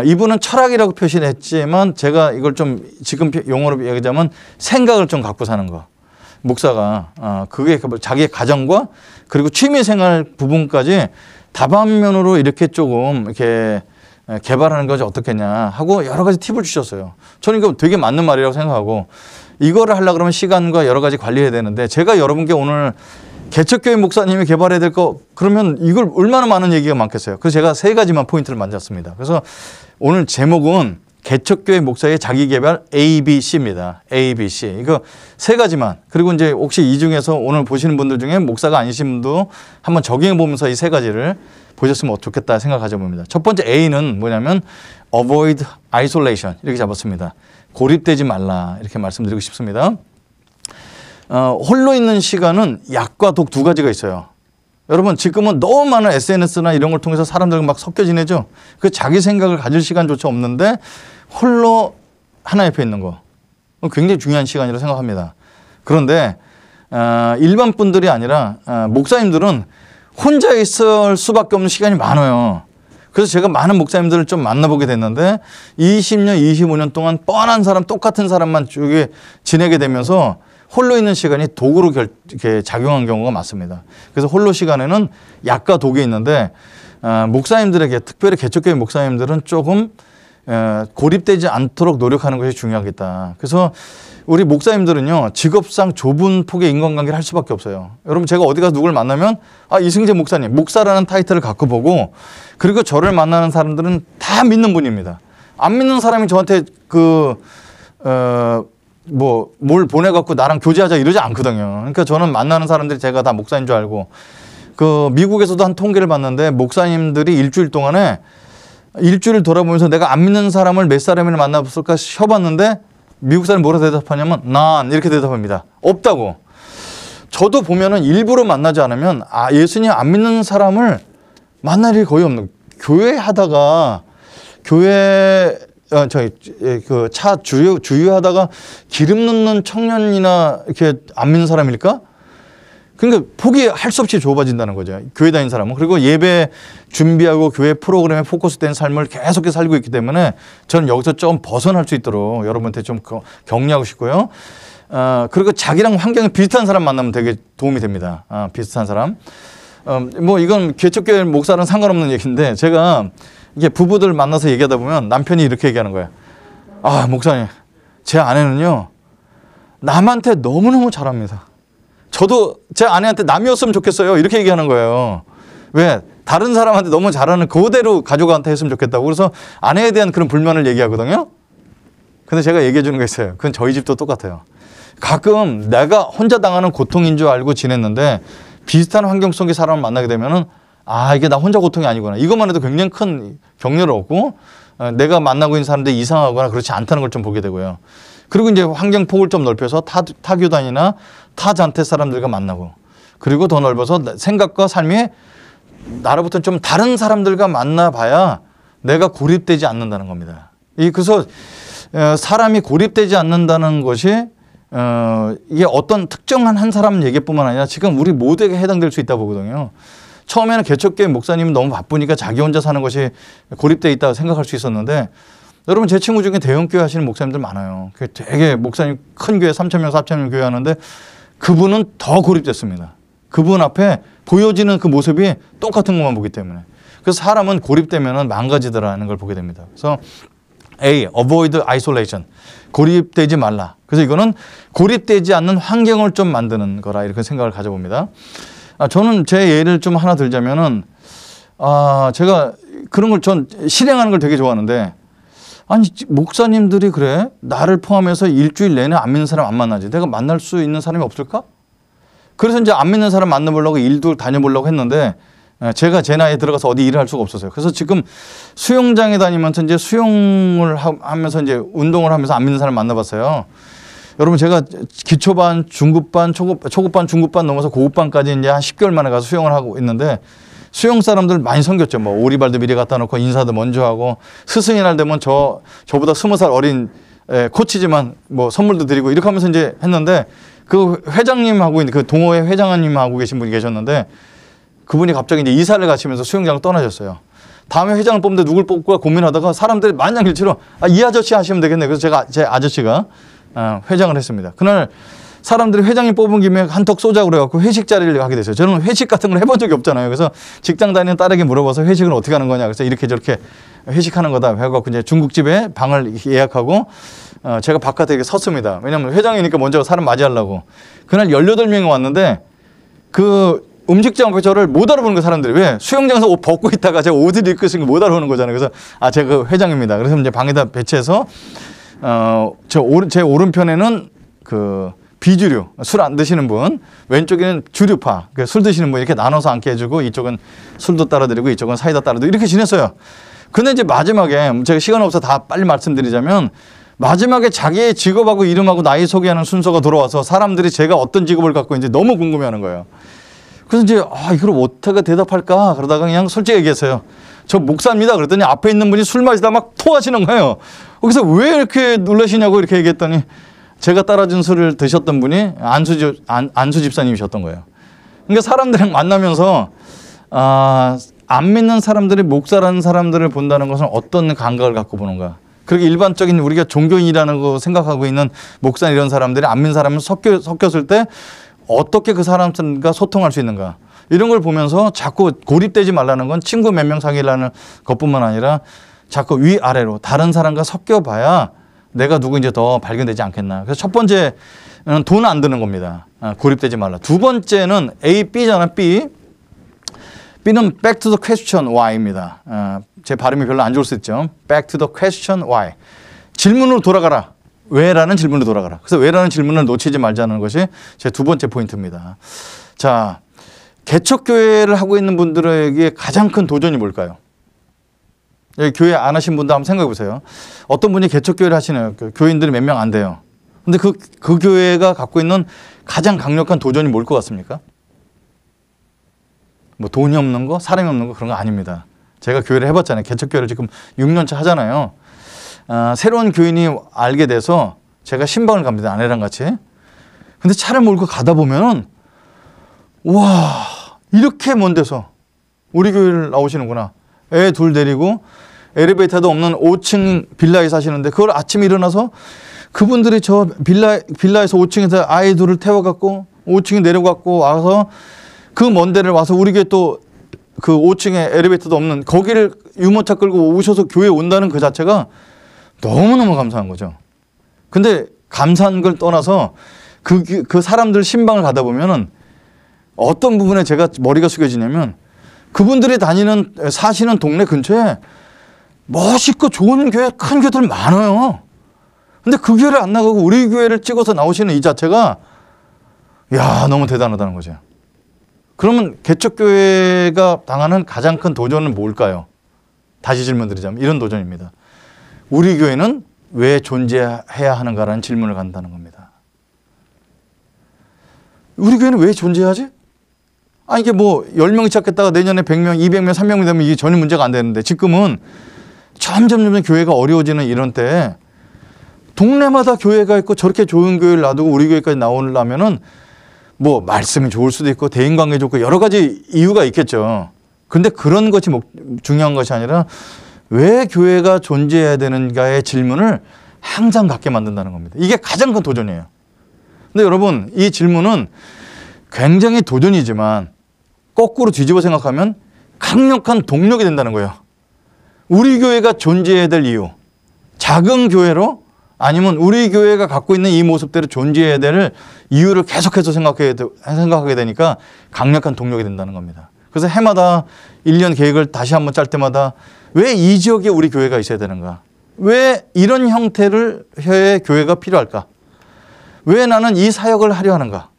이분은 철학이라고 표시를 했지만 제가 이걸 좀 지금 용어로 얘기하자면 생각을 좀 갖고 사는 거. 목사가 그게 자기의 가정과 그리고 취미생활 부분까지 다방면으로 이렇게 조금 이렇게 개발하는 것이 어떻겠냐 하고 여러 가지 팁을 주셨어요. 저는 이거 되게 맞는 말이라고 생각하고 이거를 하려고 그러면 시간과 여러 가지 관리해야 되는데 제가 여러분께 오늘 개척교회 목사님이 개발해야 될 거 그러면 이걸 얼마나 많은 얘기가 많겠어요. 그래서 제가 3가지만 포인트를 만졌습니다. 그래서 오늘 제목은 개척교회 목사의 자기개발 ABC입니다. ABC. 이거 3가지만. 그리고 이제 혹시 이 중에서 오늘 보시는 분들 중에 목사가 아니신 분도 한번 적용해 보면서 이 3가지를 보셨으면 좋겠다 생각하죠 봅니다. 첫 번째 A는 뭐냐면 avoid isolation 이렇게 잡았습니다. 고립되지 말라 이렇게 말씀드리고 싶습니다. 홀로 있는 시간은 약과 독 2가지가 있어요. 여러분 지금은 너무 많은 SNS나 이런 걸 통해서 사람들과 막 섞여 지내죠. 그 자기 생각을 가질 시간조차 없는데 홀로 하나 옆에 있는 거 굉장히 중요한 시간이라고 생각합니다. 그런데 일반 분들이 아니라 목사님들은 혼자 있을 수밖에 없는 시간이 많아요. 그래서 제가 많은 목사님들을 좀 만나보게 됐는데 20년, 25년 동안 뻔한 사람, 똑같은 사람만 쭉 지내게 되면서 홀로 있는 시간이 독으로 이렇게 작용한 경우가 많습니다. 그래서 홀로 시간에는 약과 독이 있는데 목사님들에게 특별히 개척교회 목사님들은 조금 고립되지 않도록 노력하는 것이 중요하겠다. 그래서 우리 목사님들은요 직업상 좁은 폭의 인간관계를 할 수밖에 없어요. 여러분 제가 어디 가서 누굴 만나면 이승재 목사님 목사라는 타이틀을 갖고 보고 그리고 저를 만나는 사람들은 다 믿는 분입니다. 안 믿는 사람이 저한테 뭘 보내갖고 나랑 교제하자 이러지 않거든요. 그러니까 저는 만나는 사람들이 제가 다 목사인 줄 알고 미국에서도 한 통계를 봤는데 목사님들이 일주일 동안에 일주일을 돌아보면서 내가 안 믿는 사람을 몇 사람이나 만나봤을까 쉬어봤는데 미국 사람이 뭐라 대답하냐면 난 이렇게 대답합니다. 없다고. 저도 보면은 일부러 만나지 않으면 예수님 안 믿는 사람을 만날 일이 거의 없는 교회 하다가 차 주유하다가 기름 넣는 청년이나 이렇게 안 믿는 사람일까? 그러니까 포기할 수 없이 좁아진다는 거죠. 교회 다니는 사람은. 그리고 예배 준비하고 교회 프로그램에 포커스된 삶을 계속해서 살고 있기 때문에 저는 여기서 좀 벗어날 수 있도록 여러분한테 좀 격려하고 싶고요. 그리고 자기랑 환경이 비슷한 사람 만나면 되게 도움이 됩니다. 비슷한 사람. 이건 개척교회 목사랑 상관없는 얘기인데 제가 이게 부부들 만나서 얘기하다 보면 남편이 이렇게 얘기하는 거예요. 목사님, 제 아내는요, 남한테 너무너무 잘합니다. 저도 제 아내한테 남이었으면 좋겠어요. 이렇게 얘기하는 거예요. 왜? 다른 사람한테 너무 잘하는 그대로 가족한테 했으면 좋겠다고. 그래서 아내에 대한 그런 불만을 얘기하거든요. 근데 제가 얘기해 주는 게 있어요. 그건 저희 집도 똑같아요. 가끔 내가 혼자 당하는 고통인 줄 알고 지냈는데 비슷한 환경 속의 사람을 만나게 되면은 아, 이게 나 혼자 고통이 아니구나. 이것만 해도 굉장히 큰 격려를 얻고 내가 만나고 있는 사람들이 이상하거나 그렇지 않다는 걸 좀 보게 되고요. 그리고 이제 환경폭을 좀 넓혀서 타교단이나 타잔테 사람들과 만나고 그리고 더 넓어서 생각과 삶이 나로부터 좀 다른 사람들과 만나봐야 내가 고립되지 않는다는 겁니다. 그래서 사람이 고립되지 않는다는 것이 이게 어떤 특정한 한 사람 얘기뿐만 아니라 지금 우리 모두에게 해당될 수 있다고 보거든요. 처음에는 개척교회 목사님은 너무 바쁘니까 자기 혼자 사는 것이 고립되어 있다고 생각할 수 있었는데 여러분 제 친구 중에 대형교회 하시는 목사님들 많아요. 되게 목사님 큰 교회 3,000명, 4,000명 교회 하는데 그분은 더 고립됐습니다. 그분 앞에 보여지는 그 모습이 똑같은 것만 보기 때문에. 그래서 사람은 고립되면 망가지더라는 걸 보게 됩니다. 그래서 A, avoid isolation. 고립되지 말라. 그래서 이거는 고립되지 않는 환경을 좀 만드는 거라 이렇게 생각을 가져봅니다. 저는 제 예를 좀 하나 들자면은, 제가 그런 걸 전 실행하는 걸 되게 좋아하는데, 아니, 목사님들이 그래? 나를 포함해서 일주일 내내 안 믿는 사람 안 만나지. 내가 만날 수 있는 사람이 없을까? 그래서 이제 안 믿는 사람 만나보려고 일도 다녀보려고 했는데, 제가 제 나이에 들어가서 어디 일을 할 수가 없었어요. 그래서 지금 수영장에 다니면서 이제 수영을 하면서 이제 운동을 하면서 안 믿는 사람 만나봤어요. 여러분 제가 기초반, 중급반, 초급반, 중급반 넘어서 고급반까지 이제 한 10개월 만에 가서 수영을 하고 있는데 수영 사람들 많이 섬겼죠. 뭐 오리발도 미리 갖다 놓고 인사도 먼저 하고 스승의 날 되면 저보다 20살 어린 코치지만 뭐 선물도 드리고 이렇게 하면서 이제 했는데 그 회장님하고 있는 그 동호회 회장님하고 계신 분이 계셨는데 그분이 갑자기 이제 이사를 가시면서 수영장을 떠나셨어요. 다음에 회장을 뽑는데 누굴 뽑을까 고민하다가 사람들이 만장일치로 이 아저씨 하시면 되겠네. 그래서 제 아저씨가 회장을 했습니다. 그날 사람들이 회장님 뽑은 김에 한턱 쏘자고 그래갖고 회식 자리를 가게 됐어요. 저는 회식 같은 걸 해본 적이 없잖아요. 그래서 직장 다니는 딸에게 물어봐서 회식은 어떻게 하는 거냐. 그래서 이렇게 저렇게 회식하는 거다. 해갖고 이제 중국집에 방을 예약하고 제가 바깥에 이렇게 섰습니다. 왜냐하면 회장이니까 먼저 사람 맞이하려고. 그날 18명이 왔는데 그 음식점 앞에 저를 못 알아보는 거 사람들이. 왜? 수영장에서 옷 벗고 있다가 제가 옷을 입고 있으니까 못 알아보는 거잖아요. 그래서 제가 그 회장입니다. 그래서 이제 방에다 배치해서 제 오른편에는 그 비주류, 술 안 드시는 분, 왼쪽에는 주류파, 술 드시는 분 이렇게 나눠서 앉게 해주고 이쪽은 술도 따라드리고 이쪽은 사이다 따라드리고 이렇게 지냈어요. 근데 이제 마지막에 제가 시간 없어서 다 빨리 말씀드리자면 마지막에 자기의 직업하고 이름하고 나이 소개하는 순서가 돌아와서 사람들이 제가 어떤 직업을 갖고 있는지 너무 궁금해하는 거예요. 그래서 이제 이걸 어떻게 대답할까 그러다가 그냥 솔직히 얘기했어요. 저 목사입니다. 그랬더니 앞에 있는 분이 술 마시다 막 토하시는 거예요. 그래서 왜 이렇게 놀라시냐고 이렇게 얘기했더니 제가 따라준 술을 드셨던 분이 안수 집사님이셨던 거예요. 그러니까 사람들이랑 만나면서 안 믿는 사람들이 목사라는 사람들을 본다는 것은 어떤 감각을 갖고 보는가. 그렇게 일반적인 우리가 종교인이라는 거 생각하고 있는 목사 이런 사람들이 안 믿는 사람을 섞였을 때 어떻게 그 사람들과 소통할 수 있는가. 이런 걸 보면서 자꾸 고립되지 말라는 건 친구 몇 명 사귀라는 것뿐만 아니라 자꾸 위아래로 다른 사람과 섞여봐야 내가 누구인지 더 발견되지 않겠나. 그래서 첫 번째는 돈 안 드는 겁니다. 고립되지 말라. 두 번째는 A, B잖아, B. B는 back to the question why입니다. 제 발음이 별로 안 좋을 수 있죠. back to the question why. 질문으로 돌아가라. 왜라는 질문으로 돌아가라. 그래서 왜라는 질문을 놓치지 말자는 것이 제 두 번째 포인트입니다. 자, 개척교회를 하고 있는 분들에게 가장 큰 도전이 뭘까요? 여기 교회 안 하신 분도 한번 생각해 보세요. 어떤 분이 개척교회를 하시나요? 교인들이 몇 명 안 돼요. 근데 그 교회가 갖고 있는 가장 강력한 도전이 뭘 것 같습니까? 뭐 돈이 없는 거, 사람이 없는 거 그런 거 아닙니다. 제가 교회를 해봤잖아요. 개척교회를 지금 6년차 하잖아요. 새로운 교인이 알게 돼서 제가 신방을 갑니다. 아내랑 같이. 근데 차를 몰고 가다 보면은 와, 이렇게 먼 데서 우리 교회를 나오시는구나. 애 둘 데리고 엘리베이터도 없는 5층 빌라에 사시는데 그걸 아침에 일어나서 그분들이 저 빌라에서 5층에서 아이 둘을 태워갖고 5층에 내려갖고 와서 그 먼 데를 와서 우리 교회 또 그 5층에 엘리베이터도 없는 거기를 유모차 끌고 오셔서 교회에 온다는 그 자체가 너무너무 감사한 거죠. 근데 감사한 걸 떠나서 그 사람들 신방을 가다 보면은 어떤 부분에 제가 머리가 숙여지냐면 그분들이 사시는 동네 근처에 멋있고 좋은 교회, 큰 교회들 많아요. 근데 그 교회를 안 나가고 우리 교회를 찍어서 나오시는 이 자체가 너무 대단하다는 거죠. 그러면 개척교회가 당하는 가장 큰 도전은 뭘까요? 다시 질문 드리자면 이런 도전입니다. 우리 교회는 왜 존재해야 하는가라는 질문을 간다는 겁니다. 우리 교회는 왜 존재하지? 아, 이게 뭐 10명이 찾겠다가 내년에 100명, 200명, 300명 되면 이게 전혀 문제가 안 되는데 지금은 점점 교회가 어려워지는 이런 때 동네마다 교회가 있고 저렇게 좋은 교회를 놔두고 우리 교회까지 나오려면은 뭐 말씀이 좋을 수도 있고 대인관계 좋고 여러 가지 이유가 있겠죠. 근데 그런 것이 중요한 것이 아니라 왜 교회가 존재해야 되는가의 질문을 항상 갖게 만든다는 겁니다. 이게 가장 큰 도전이에요. 근데 여러분 이 질문은 굉장히 도전이지만 거꾸로 뒤집어 생각하면 강력한 동력이 된다는 거예요. 우리 교회가 존재해야 될 이유. 작은 교회로 아니면 우리 교회가 갖고 있는 이 모습대로 존재해야 될 이유를 계속해서 생각하게 되니까 강력한 동력이 된다는 겁니다. 그래서 해마다 1년 계획을 다시 한번 짤 때마다 왜 이 지역에 우리 교회가 있어야 되는가? 왜 이런 형태의 교회가 필요할까? 왜 나는 이 사역을 하려 하는가?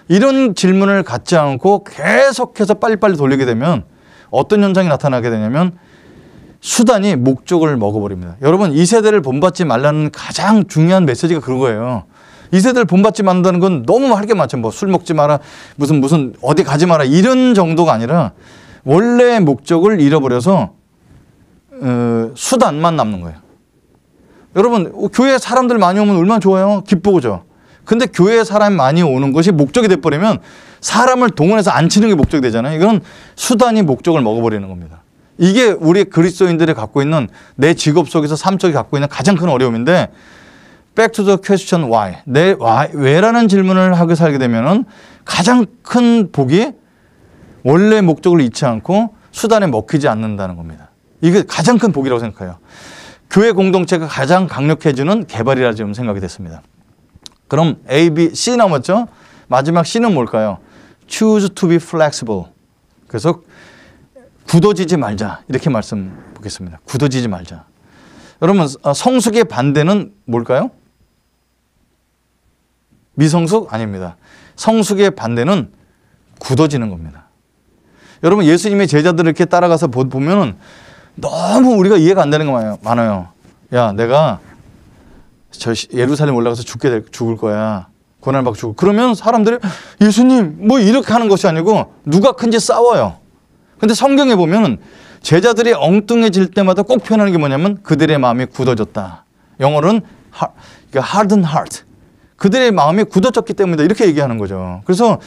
이런 질문을 갖지 않고 계속해서 빨리빨리 돌리게 되면 어떤 현상이 나타나게 되냐면 수단이 목적을 먹어버립니다. 여러분 이 세대를 본받지 말라는 가장 중요한 메시지가 그런 거예요. 이 세대를 본받지 말라는 건 너무 할 게 많죠. 뭐 술 먹지 마라, 무슨 어디 가지 마라 이런 정도가 아니라 원래의 목적을 잃어버려서 수단만 남는 거예요. 여러분 교회에 사람들 많이 오면 얼마나 좋아요. 기쁘죠. 근데 교회에 사람이 많이 오는 것이 목적이 돼버리면 사람을 동원해서 앉히는 게 목적이 되잖아요. 이건 수단이 목적을 먹어버리는 겁니다. 이게 우리 그리스도인들이 갖고 있는 내 직업 속에서 삶 속에 갖고 있는 가장 큰 어려움인데 Back to the question why. 왜라는 질문을 하고 살게 되면은 가장 큰 복이 원래 목적을 잃지 않고 수단에 먹히지 않는다는 겁니다. 이게 가장 큰 복이라고 생각해요. 교회 공동체가 가장 강력해지는 개발이라 좀 생각이 됐습니다. 그럼 A, B, C 남았죠? 마지막 C는 뭘까요? Choose to be flexible. 그래서 굳어지지 말자 이렇게 말씀 보겠습니다. 굳어지지 말자. 여러분 성숙의 반대는 뭘까요? 미성숙? 아닙니다. 성숙의 반대는 굳어지는 겁니다. 여러분 예수님의 제자들을 이렇게 따라가서 보면은 너무 우리가 이해가 안 되는 거 많아요. 야 내가 저 예루살렘 올라가서 죽을 거야. 고난을 받고 죽을. 그러면 사람들이 예수님 뭐 이렇게 하는 것이 아니고 누가 큰지 싸워요. 근데 성경에 보면 제자들이 엉뚱해질 때마다 꼭 표현하는 게 뭐냐면 그들의 마음이 굳어졌다. 영어로는 hardened heart. 그들의 마음이 굳어졌기 때문이다. 이렇게 얘기하는 거죠. 그래서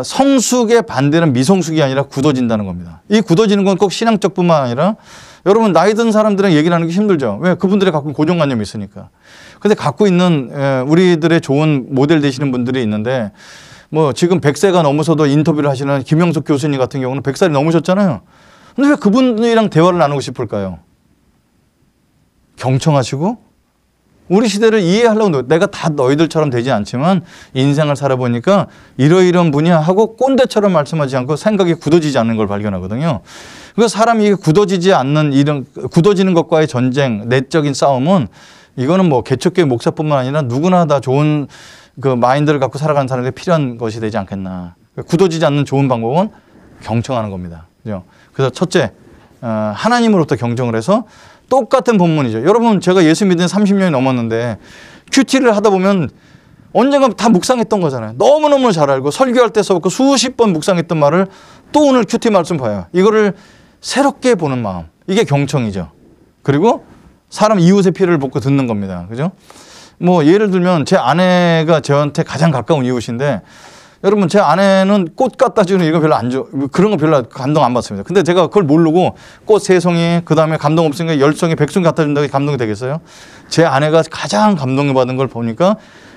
성숙의 반대는 미성숙이 아니라 굳어진다는 겁니다. 이 굳어지는 건 꼭 신앙적 뿐만 아니라 여러분 나이 든 사람들이랑 얘기를 하는 게 힘들죠. 왜? 그분들이 갖고 있는 고정관념이 있으니까. 근데 갖고 있는 우리들의 좋은 모델 되시는 분들이 있는데 뭐 지금 100세가 넘어서도 인터뷰를 하시는 김영석 교수님 같은 경우는 100살이 넘으셨잖아요. 근데 왜 그분이랑 대화를 나누고 싶을까요? 경청하시고 우리 시대를 이해하려고 내가 다 너희들처럼 되지 않지만 인생을 살아보니까 이러이러한 분이야 하고 꼰대처럼 말씀하지 않고 생각이 굳어지지 않는 걸 발견하거든요. 그래서 사람이 굳어지지 않는 이런 굳어지는 것과의 전쟁, 내적인 싸움은 이거는 뭐 개척교회 목사뿐만 아니라 누구나 다 좋은 그 마인드를 갖고 살아가는 사람에게 필요한 것이 되지 않겠나. 굳어지지 않는 좋은 방법은 경청하는 겁니다. 그죠? 그래서 첫째, 하나님으로부터 경청을 해서 똑같은 본문이죠. 여러분 제가 예수 믿은 30년이 넘었는데 큐티를 하다 보면 언젠가 다 묵상했던 거잖아요. 너무너무 잘 알고 설교할 때 써놓고 수십 번 묵상했던 말을 또 오늘 큐티 말씀 봐요. 이거를 새롭게 보는 마음. 이게 경청이죠. 그리고 사람 이웃의 피를 먹고 듣는 겁니다. 그죠? 뭐 예를 들면 제 아내가 저한테 가장 가까운 이웃인데 여러분 제 아내는 꽃 갖다 주는 이거 별로 안 좋아. 그런 거 별로 감동 안 받습니다. 근데 제가 그걸 모르고 꽃 3송이 그다음에 감동 없으니까 10송이 100송이 갖다 준다고 감동이 되겠어요? 제 아내가 가장 감동을 받은 걸 보니까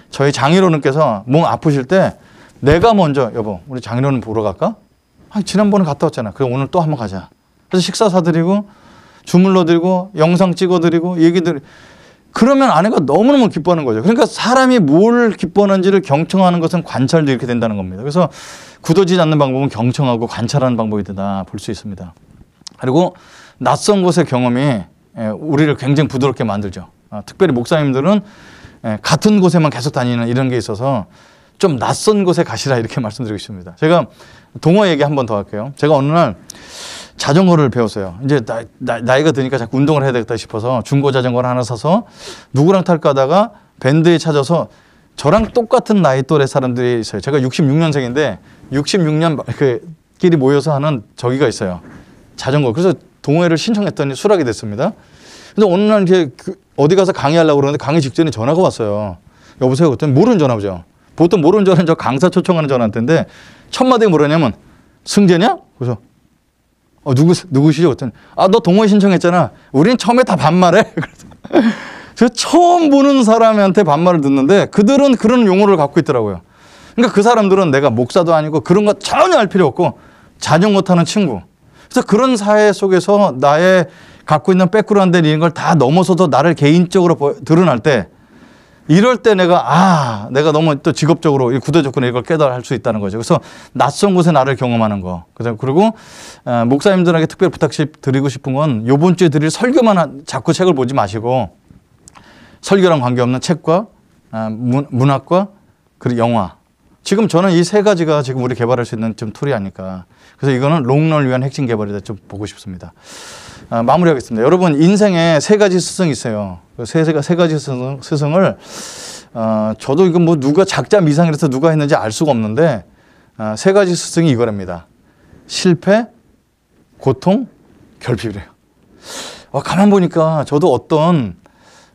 저희 장인어른께서 몸 아프실 때 내가 먼저 여보 우리 장인어른 보러 갈까? 아, 지난번에 갔다 왔잖아. 그럼 오늘 또 한번 가자. 그래서 식사 사드리고 주물러 드리고 영상 찍어 드리고 얘기 드리고 그러면 아내가 너무너무 기뻐하는 거죠. 그러니까 사람이 뭘 기뻐하는지를 경청하는 것은 관찰도 이렇게 된다는 겁니다. 그래서 굳어지지 않는 방법은 경청하고 관찰하는 방법이다 볼 수 있습니다. 그리고 낯선 곳의 경험이 우리를 굉장히 부드럽게 만들죠. 특별히 목사님들은 같은 곳에만 계속 다니는 이런 게 있어서 좀 낯선 곳에 가시라 이렇게 말씀드리고 싶습니다. 제가 동호 얘기 한 번 더 할게요. 제가 어느 날 자전거를 배웠어요. 이제 나이가 드니까 자꾸 운동을 해야 되겠다 싶어서 중고 자전거를 하나 사서 누구랑 탈까 하다가 밴드에 찾아서 저랑 똑같은 나이 또래 사람들이 있어요. 제가 66년생인데 66년 끼리 모여서 하는 저기가 있어요. 자전거. 그래서 동호회를 신청했더니 수락이 됐습니다. 근데 어느 날 이제 어디 가서 강의하려고 그러는데 강의 직전에 전화가 왔어요. 여보세요? 그랬더니 모르는 전화죠. 보통 모르는 전화는 저 강사 초청하는 전화일 텐데 첫 마디가 뭐라냐면 승재냐? 그래서 누구시죠? 그랬더니 너 동호회 신청했잖아. 우린 처음에 다 반말해. 그래서 제가 처음 보는 사람한테 반말을 듣는데 그들은 그런 용어를 갖고 있더라고요. 그러니까 그 사람들은 내가 목사도 아니고 그런 거 전혀 알 필요 없고 자전거 타는 친구. 그래서 그런 사회 속에서 나의 갖고 있는 백그라운드 이런 걸 다 넘어서도 나를 개인적으로 드러날 때 이럴 때 내가 너무 또 직업적으로 이 구도 조건에 이걸 깨달을 수 있다는 거죠. 그래서 낯선 곳에 나를 경험하는 거. 그리고 목사님들에게 특별히 부탁드리고 싶은 건 이번 주에 드릴 설교만 자꾸 책을 보지 마시고 설교랑 관계없는 책과 문학과 그리고 영화. 지금 저는 이 세 가지가 지금 우리 개발할 수 있는 좀 툴이 아닐까. 그래서 이거는 롱런을 위한 핵심 개발이다 좀 보고 싶습니다. 마무리하겠습니다. 여러분 인생에 세 가지 스승이 있어요. 세 가지 스승을 저도 이거 뭐 누가 작자 미상이라서 누가 했는지 알 수가 없는데 세 가지 스승이 이거랍니다. 실패, 고통, 결핍이래요. 가만 보니까 저도 어떤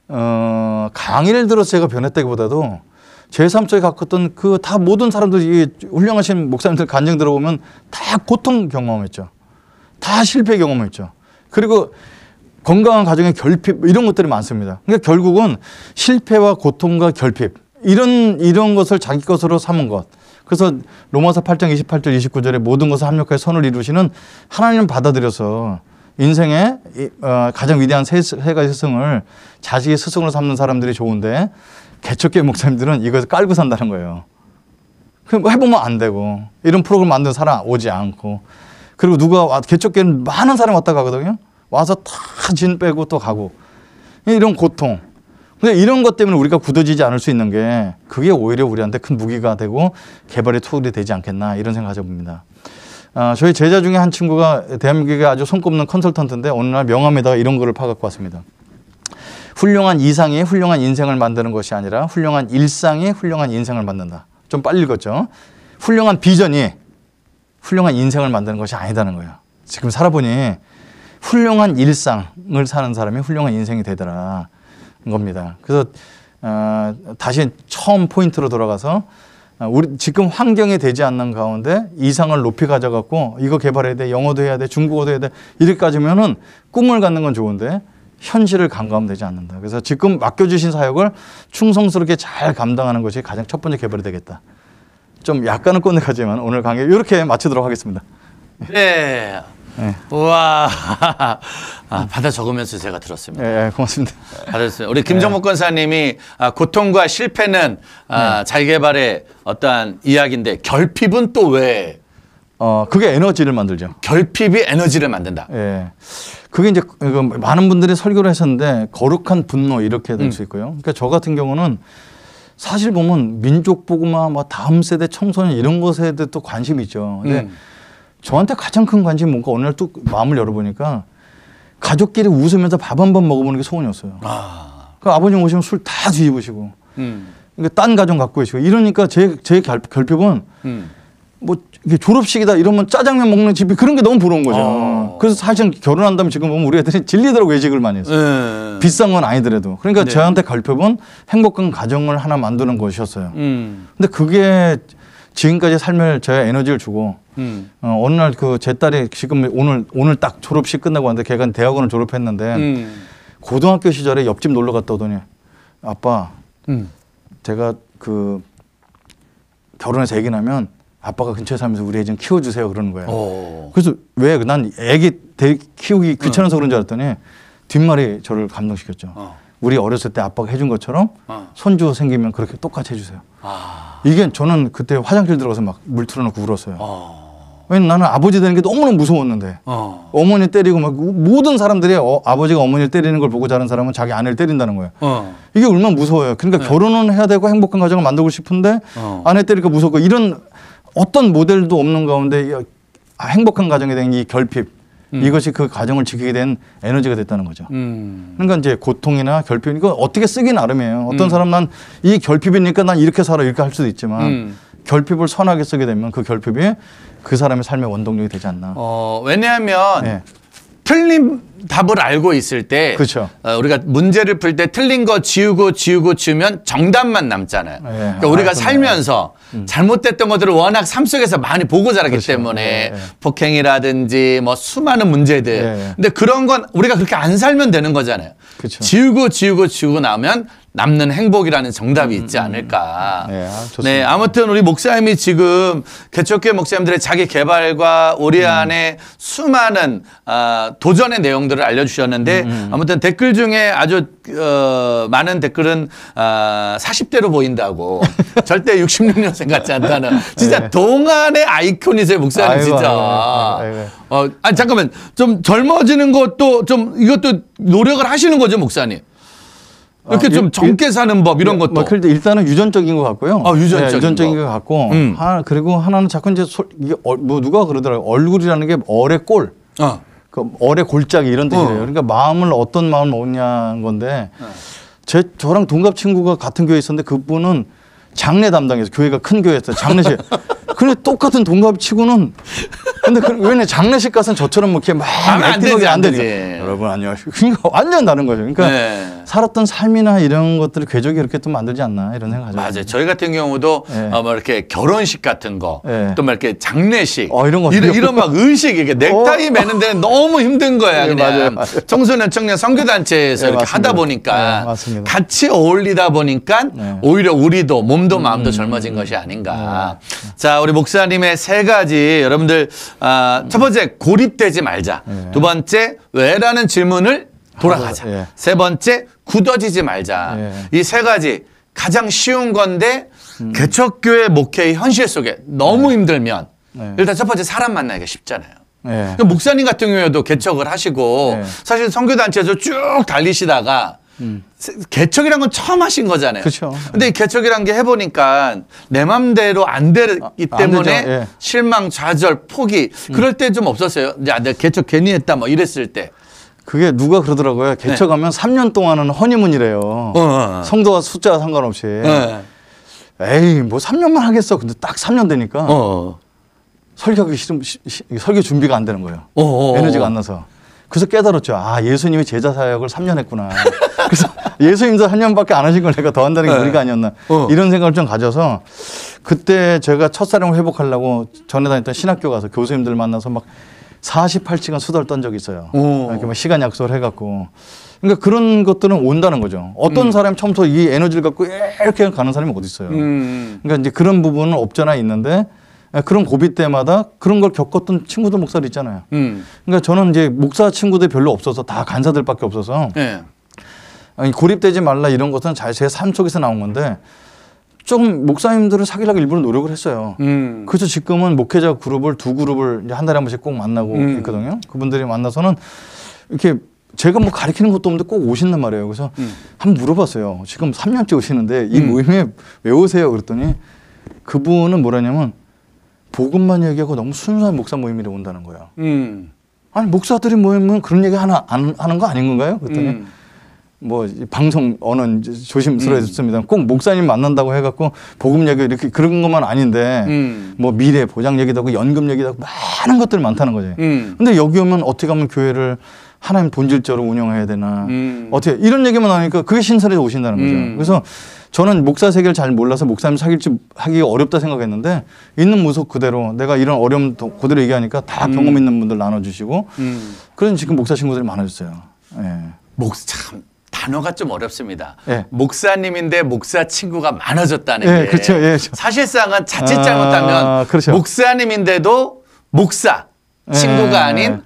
강의를 들어서 제가 변했다기보다도 제 삶 속에 갖고 있던 다 모든 사람들이 훌륭하신 목사님들 간증 들어보면 다 고통 경험했죠. 다 실패 경험했죠. 그리고 건강한 가정의 결핍 이런 것들이 많습니다. 그러니까 결국은 실패와 고통과 결핍 이런 것을 자기 것으로 삼은 것. 그래서 로마서 8장 28절 29절에 모든 것을 합력하여 선을 이루시는 하나님을 받아들여서 인생의 가장 위대한 세 가지 스승을 자식의 스승으로 삼는 사람들이 좋은데 개척교회 목사님들은 이것을 깔고 산다는 거예요. 해보면 안 되고 이런 프로그램 만드는 사람 오지 않고 그리고 누가 개척교회는 많은 사람이 왔다 가거든요. 와서 다 진 빼고 또 가고 이런 고통. 근데 이런 것 때문에 우리가 굳어지지 않을 수 있는 게 그게 오히려 우리한테 큰 무기가 되고 개발의 툴이 되지 않겠나 이런 생각을 해봅니다. 저희 제자 중에 한 친구가 대한민국에 아주 손꼽는 컨설턴트인데 어느 날 명함에다가 이런 거를 파갖고 왔습니다. 훌륭한 이상이 훌륭한 인생을 만드는 것이 아니라 훌륭한 일상이 훌륭한 인생을 만든다. 좀 빨리 읽었죠. 훌륭한 비전이 훌륭한 인생을 만드는 것이 아니다는 거예요. 지금 살아보니 훌륭한 일상을 사는 사람이 훌륭한 인생이 되더라 겁니다. 그래서 다시 처음 포인트로 돌아가서 우리 지금 환경이 되지 않는 가운데 이상을 높이 가져갖고 이거 개발해야 돼, 영어도 해야 돼, 중국어도 해야 돼 이렇게 가지면은 꿈을 갖는 건 좋은데 현실을 간과하면 되지 않는다. 그래서 지금 맡겨주신 사역을 충성스럽게 잘 감당하는 것이 가장 첫 번째 개발이 되겠다. 좀 약간은 꼰대하지만 오늘 강의 이렇게 마치도록 하겠습니다. 네. 네. 우와. 받아 적으면서 제가 들었습니다. 네, 고맙습니다. 받았어요. 우리 김정목 권사님이 고통과 실패는 자기 개발의 어떠한 이야기인데 결핍은 또 왜? 그게 에너지를 만들죠. 결핍이 에너지를 만든다. 예. 그게 이제 많은 분들이 설교를 하셨는데 거룩한 분노 이렇게 될 수 있고요. 그러니까 저 같은 경우는 사실 보면 민족 복음화, 다음 세대 청소년 이런 것에도 또 관심이 있죠. 근데 저한테 가장 큰 관심이 뭔가 어느 날 또 마음을 열어보니까 가족끼리 웃으면서 밥 한 번 먹어보는 게 소원이었어요. 그 아버님 오시면 술 다 뒤집으시고, 그러니까 딴 가정 갖고 계시고 이러니까 제 결핍은 뭐 이게 졸업식이다 이러면 짜장면 먹는 집이 그런 게 너무 부러운 거죠. 그래서 사실 결혼한다면 지금 보면 우리 애들이 질리더라고 외식을 많이 했어요. 비싼 건 아니더라도. 그러니까 저한테 결핍은 행복한 가정을 하나 만드는 것이었어요. 근데 그게 지금까지 삶을 저의 에너지를 주고 어느 날 제 딸이 지금 오늘 딱 졸업식 끝나고 왔는데 걔가 대학원을 졸업했는데 고등학교 시절에 옆집 놀러 갔다 오더니 아빠 제가 결혼해서 애기 나면 아빠가 근처에 살면서 우리 애 좀 키워주세요 그러는 거예요. 그래서 왜? 난 애기 키우기 귀찮아서 그런 줄 알았더니 뒷말이 저를 감동시켰죠. 우리 어렸을 때 아빠가 해준 것처럼 손주 생기면 그렇게 똑같이 해주세요. 이게 저는 그때 화장실 들어가서 막 물 틀어놓고 울었어요. 왜냐면 나는 아버지 되는 게 너무너무 무서웠는데 어머니 때리고 막 모든 사람들이 아버지가 어머니를 때리는 걸 보고 자란 사람은 자기 아내를 때린다는 거예요. 이게 얼마나 무서워요. 그러니까 결혼은 해야 되고 행복한 가정을 만들고 싶은데 아내 때리니까 무섭고 이런 어떤 모델도 없는 가운데 행복한 가정에 대한 이 결핍 이것이 그 가정을 지키게 된 에너지가 됐다는 거죠. 그러니까 이제 고통이나 결핍 이거 어떻게 쓰기 나름이에요. 어떤 사람 난 이 결핍이니까 난 이렇게 살아 이렇게 할 수도 있지만 결핍을 선하게 쓰게 되면 그 결핍이 그 사람의 삶의 원동력이 되지 않나. 왜냐하면 네. 틀린 답을 알고 있을 때 그렇죠. 우리가 문제를 풀 때 틀린 거 지우면 정답만 남잖아요. 네. 그러니까 우리가 살면서 잘못됐던 것들을 워낙 삶 속에서 많이 보고 자랐기 그렇죠. 때문에 네. 폭행이라든지 뭐 수많은 문제들. 네. 근데 그런 건 우리가 그렇게 안 살면 되는 거잖아요. 그렇죠. 지우고 나면 남는 행복이라는 정답이 있지 않을까. 네, 좋습니다. 네, 아무튼 우리 목사님이 지금 개척교회 목사님들의 자기 개발과 우리 안에 수많은 도전의 내용들을 알려주셨는데 아무튼 댓글 중에 아주 많은 댓글은 40대로 보인다고 절대 66년생 같지 않다는 진짜 네. 동안의 아이콘이세요 목사님. 아이고, 진짜. 아이고. 아니 잠깐만 좀 젊어지는 것도 좀 이것도 노력을 하시는 거죠 목사님. 이렇게 좀 젊게 사는 법 이런 것도. 그런데 일단은 유전적인 것 같고요. 유전적인 것 같고 그리고 하나는 자꾸 이제 이게 뭐 누가 그러더라고요. 얼굴이라는 게 얼의 꼴. 그 얼의 골짜기 이런 뜻이래요. 그러니까 마음을 어떤 마음을 먹냐는 건데 저랑 동갑 친구가 같은 교회에 있었는데 그분은 장례 담당해서 교회가 큰 교회였어요. 장례식. 근데 똑같은 동갑 치고는 근데 왜냐 장례식 가서는 저처럼 뭐 이렇게 막 액티브하게 안 되지. 여러분 안녕하십니까. 그러니까 완전 다른 거죠. 그러니까 네. 살았던 삶이나 이런 것들을 궤적이 이렇게 또 만들지 않나 이런 생각하죠. 맞아요. 저희 같은 경우도 네. 뭐 이렇게 결혼식 같은 거, 네. 또 막 이렇게 장례식, 이런 거 이런 막 의식, 이게 넥타이 매는 데는 너무 힘든 거야. 네, 그냥 맞아요. 청소년 청년 선교단체에서 네, 이렇게 맞습니다. 하다 보니까 네, 맞습니다. 같이 어울리다 보니까 네. 오히려 우리도 몸도 마음도 젊어진 것이 아닌가. 자, 우리 목사님의 세 가지 여러분들 첫 번째 고립되지 말자. 두 번째 왜라는 질문을 돌아가자. 예. 세 번째 굳어지지 말자. 예. 이 세 가지 가장 쉬운 건데 개척교회 목회의 현실 속에 너무 힘들면 일단 첫 번째 사람 만나기가 쉽잖아요. 그러니까 목사님 같은 경우에도 개척을 하시고 사실 선교단체에서 쭉 달리시다가 개척이란 건 처음 하신 거잖아요. 그렇죠. 근데 이 개척이란 게 해보니까 내 맘대로 안 되기 때문에 되죠. 예. 실망, 좌절, 포기 그럴 때 좀 없었어요. 이제 내가 개척 괜히 했다 뭐 이랬을 때. 그게 누가 그러더라고요. 개척하면 3년 동안은 허니문이래요. 성도와 숫자와 상관없이. 에이 뭐 3년만 하겠어. 근데 딱 3년 되니까 설교하기 싫으면 설교 준비가 안 되는 거예요. 에너지가 안 나서. 그래서 깨달았죠. 아 예수님이 제자 사역을 3년 했구나. 그래서 예수님도 3년밖에 안 하신 걸 내가 더 한다는 게 무리가 아니었나. 이런 생각을 좀 가져서 그때 제가 첫사랑을 회복하려고 전에 다녔던 신학교 가서 교수님들 만나서 막 48시간 수다를 떤 적이 있어요. 이렇게 막 시간 약속을 해갖고. 그러니까 그런 것들은 온다는 거죠. 어떤 사람이 처음부터 이 에너지를 갖고 이렇게 가는 사람이 어디 있어요. 그러니까 이제 그런 부분은 없잖아 있는데 그런 고비 때마다 그런 걸 겪었던 친구들 목사들 있잖아요. 그러니까 저는 이제 목사 친구들 별로 없어서 다 간사들밖에 없어서 아니, 고립되지 말라 이런 것은 제 삶 속에서 나온 건데 조금 목사님들을 사귀려고 일부러 노력을 했어요. 그래서 지금은 목회자 그룹을 두 그룹을 이제 한 달에 한 번씩 꼭 만나고 있거든요. 그분들이 만나서는 이렇게 제가 뭐 가르치는 것도 없는데 꼭 오신단 말이에요. 그래서 한번 물어봤어요. 지금 3년째 오시는데 이 모임에 왜 오세요? 그랬더니 그분은 뭐라냐면 복음만 얘기하고 너무 순수한 목사 모임에 온다는 거예요. 아니 목사들이 모이면 그런 얘기 하나 안 하는 거 아닌 건가요? 그랬더니 뭐 방송 언어는 조심스러워졌습니다. 꼭 목사님 만난다고 해갖고 복음 얘기 이렇게 그런 것만 아닌데 뭐 미래 보장 얘기도 하고 연금 얘기도 하고 많은 것들이 많다는 거죠. 근데 여기 오면 어떻게 하면 교회를 하나님 본질적으로 운영해야 되나 어떻게 이런 얘기만 하니까 그게 신선해서 오신다는 거죠. 그래서 저는 목사 세계를 잘 몰라서 목사님 하기가 어렵다 생각했는데 있는 모습 그대로 내가 이런 어려움 그대로 얘기하니까 다 경험 있는 분들 나눠주시고 그래서 지금 목사 친구들이 많아졌어요. 참 단어가 좀 어렵습니다. 예. 목사님인데 목사 친구가 많아졌다는 예, 게 그렇죠. 예. 사실상은 자칫 잘못하면 그렇죠. 목사님인데도 목사 친구가 아닌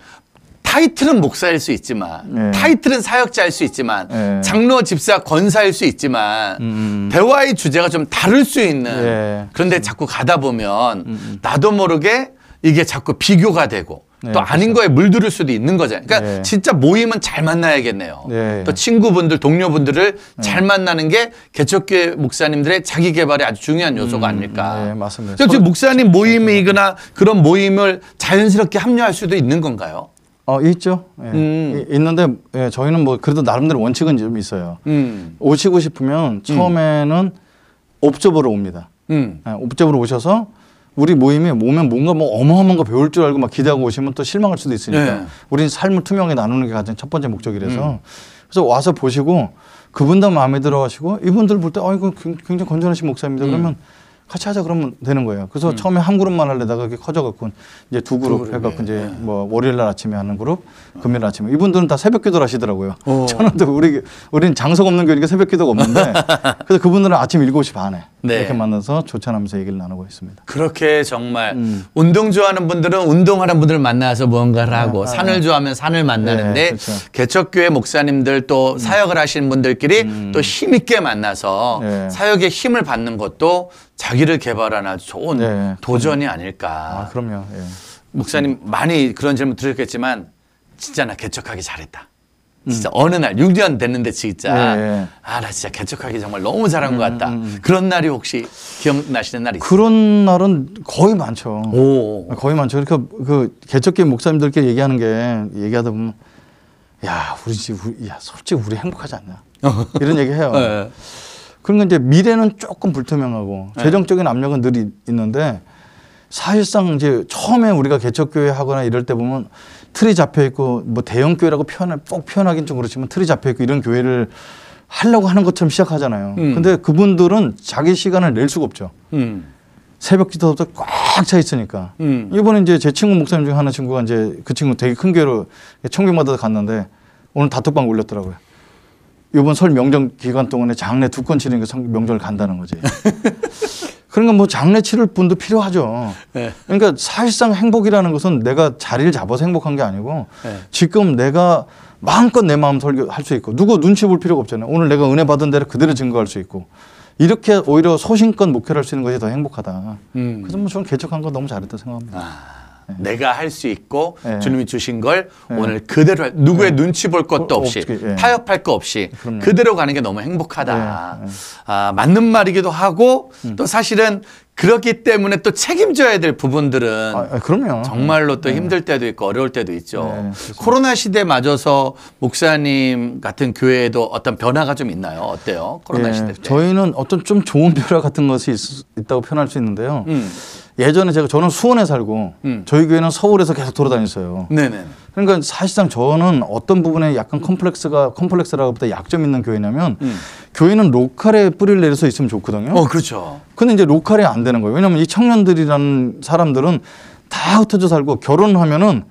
타이틀은 목사일 수 있지만 타이틀은 사역자일 수 있지만 장로 집사 권사일 수 있지만 대화의 주제가 좀 다를 수 있는 그런데 자꾸 가다 보면 나도 모르게 이게 자꾸 비교가 되고 네, 또 아닌 그렇죠. 거에 물들을 수도 있는 거잖아요. 그러니까 네. 진짜 모임은 잘 만나야겠네요. 네. 또 친구분들, 동료분들을 잘 만나는 게 개척교회 목사님들의 자기 개발에 아주 중요한 요소가 아닐까. 네, 맞습니다. 그래서 지금 목사님 모임이거나 그런 모임을 자연스럽게 합류할 수도 있는 건가요? 있죠. 예. 있는데 예, 저희는 뭐 그래도 나름대로 원칙은 좀 있어요. 오시고 싶으면 처음에는 옵저버로 옵니다. 옵저버로 오셔서 우리 모임에 오면 뭔가 뭐 어마어마한 거 배울 줄 알고 막 기대하고 오시면 또 실망할 수도 있으니까 네. 우리는 삶을 투명하게 나누는 게 가장 첫 번째 목적이라서 그래서 와서 보시고 그분도 마음에 들어 하시고 이분들 볼 때 이거 굉장히 건전하신 목사입니다. 그러면 같이 하자 그러면 되는 거예요. 그래서 처음에 한 그룹만 하려다가 그게 커져갖고 이제 두 그룹 해갖고 이제 뭐 월요일 날 아침에 하는 그룹, 금요일 아침에 이분들은 다 새벽 기도를 하시더라고요. 저는 또 우리는 장소가 없는 교회니까 새벽 기도가 없는데 그래서 그분들은 아침 7시 반에 네. 이렇게 만나서 조찬하면서 얘기를 나누고 있습니다. 그렇게 정말 운동 좋아하는 분들은 운동하는 분들 만나서 무언가를 하고 산을 좋아하면 산을 만나는데 네, 그렇죠. 개척교회 목사님들 또 사역을 하시는 분들끼리 또 힘있게 만나서 네. 사역의 힘을 받는 것도 자기를 개발하는 아주 좋은 네. 도전이 아닐까. 그럼요. 예. 목사님 많이 그런 질문 들으셨겠지만 진짜 나 개척하기 잘했다. 진짜 어느 날 6년 됐는데 진짜 예. 나 진짜 개척하기 정말 너무 잘한 것 같다. 그런 날이 혹시 기억나시는 날이 있어요? 그런 날은 거의 많죠. 오. 거의 많죠. 그러니까 그 개척교회 목사님들끼리 얘기하는 게 얘기하다 보면 야 솔직히 우리 행복하지 않냐 이런 얘기 해요. 네. 그런 건 이제 미래는 조금 불투명하고 재정적인 압력은 늘 있는데 사실상 이제 처음에 우리가 개척교회 하거나 이럴 때 보면 틀이 잡혀 있고 뭐 대형 교회라고 꼭 표현하긴 좀 그렇지만 틀이 잡혀 있고 이런 교회를 하려고 하는 것처럼 시작하잖아요. 근데 그분들은 자기 시간을 낼 수가 없죠. 새벽 기도부터 꽉 차 있으니까. 이번에 이제 제 친구 목사님 중에 하나 친구가 이제 그 친구 되게 큰 교회로 청빙받아서 갔는데 오늘 다톡방 올렸더라고요. 이번 설 명절 기간 동안에 장례 2건 치르니까 명절 간다는 거지. 그러니까 뭐 장례 치를 분도 필요하죠. 네. 그러니까 사실상 행복이라는 것은 내가 자리를 잡아서 행복한 게 아니고 네. 지금 내가 마음껏 내 마음 설교할 수 있고 누구 눈치 볼 필요가 없잖아요. 오늘 내가 은혜 받은 대로 그대로 증거할 수 있고 이렇게 오히려 소신껏 목회를 할 수 있는 것이 더 행복하다. 그래서 뭐 저는 개척한 거 너무 잘했다 생각합니다. 내가 할 수 있고 네. 주님이 주신 걸 오늘 그대로 누구의 눈치 볼 것도 없이 없게, 타협할 거 없이 그럼요. 그대로 가는 게 너무 행복하다. 맞는 말이기도 하고 또 사실은 그렇기 때문에 또 책임져야 될 부분들은 그럼요. 정말로 또 힘들 때도 있고 어려울 때도 있죠. 네, 코로나 시대 맞아서 목사님 같은 교회에도 어떤 변화가 좀 있나요? 어때요? 코로나 시대 때. 저희는 어떤 좀 좋은 변화 같은 것이 있다고 표현할 수 있는데요. 예전에 저는 수원에 살고 저희 교회는 서울에서 계속 돌아다녔어요. 네네. 그러니까 사실상 저는 어떤 부분에 약간 컴플렉스라고보다 약점 있는 교회냐면 교회는 로컬에 뿌리를 내려서 있으면 좋거든요. 그렇죠. 근데 이제 로컬이 안 되는 거예요. 왜냐하면 이 청년들이라는 사람들은 다 흩어져 살고 결혼하면은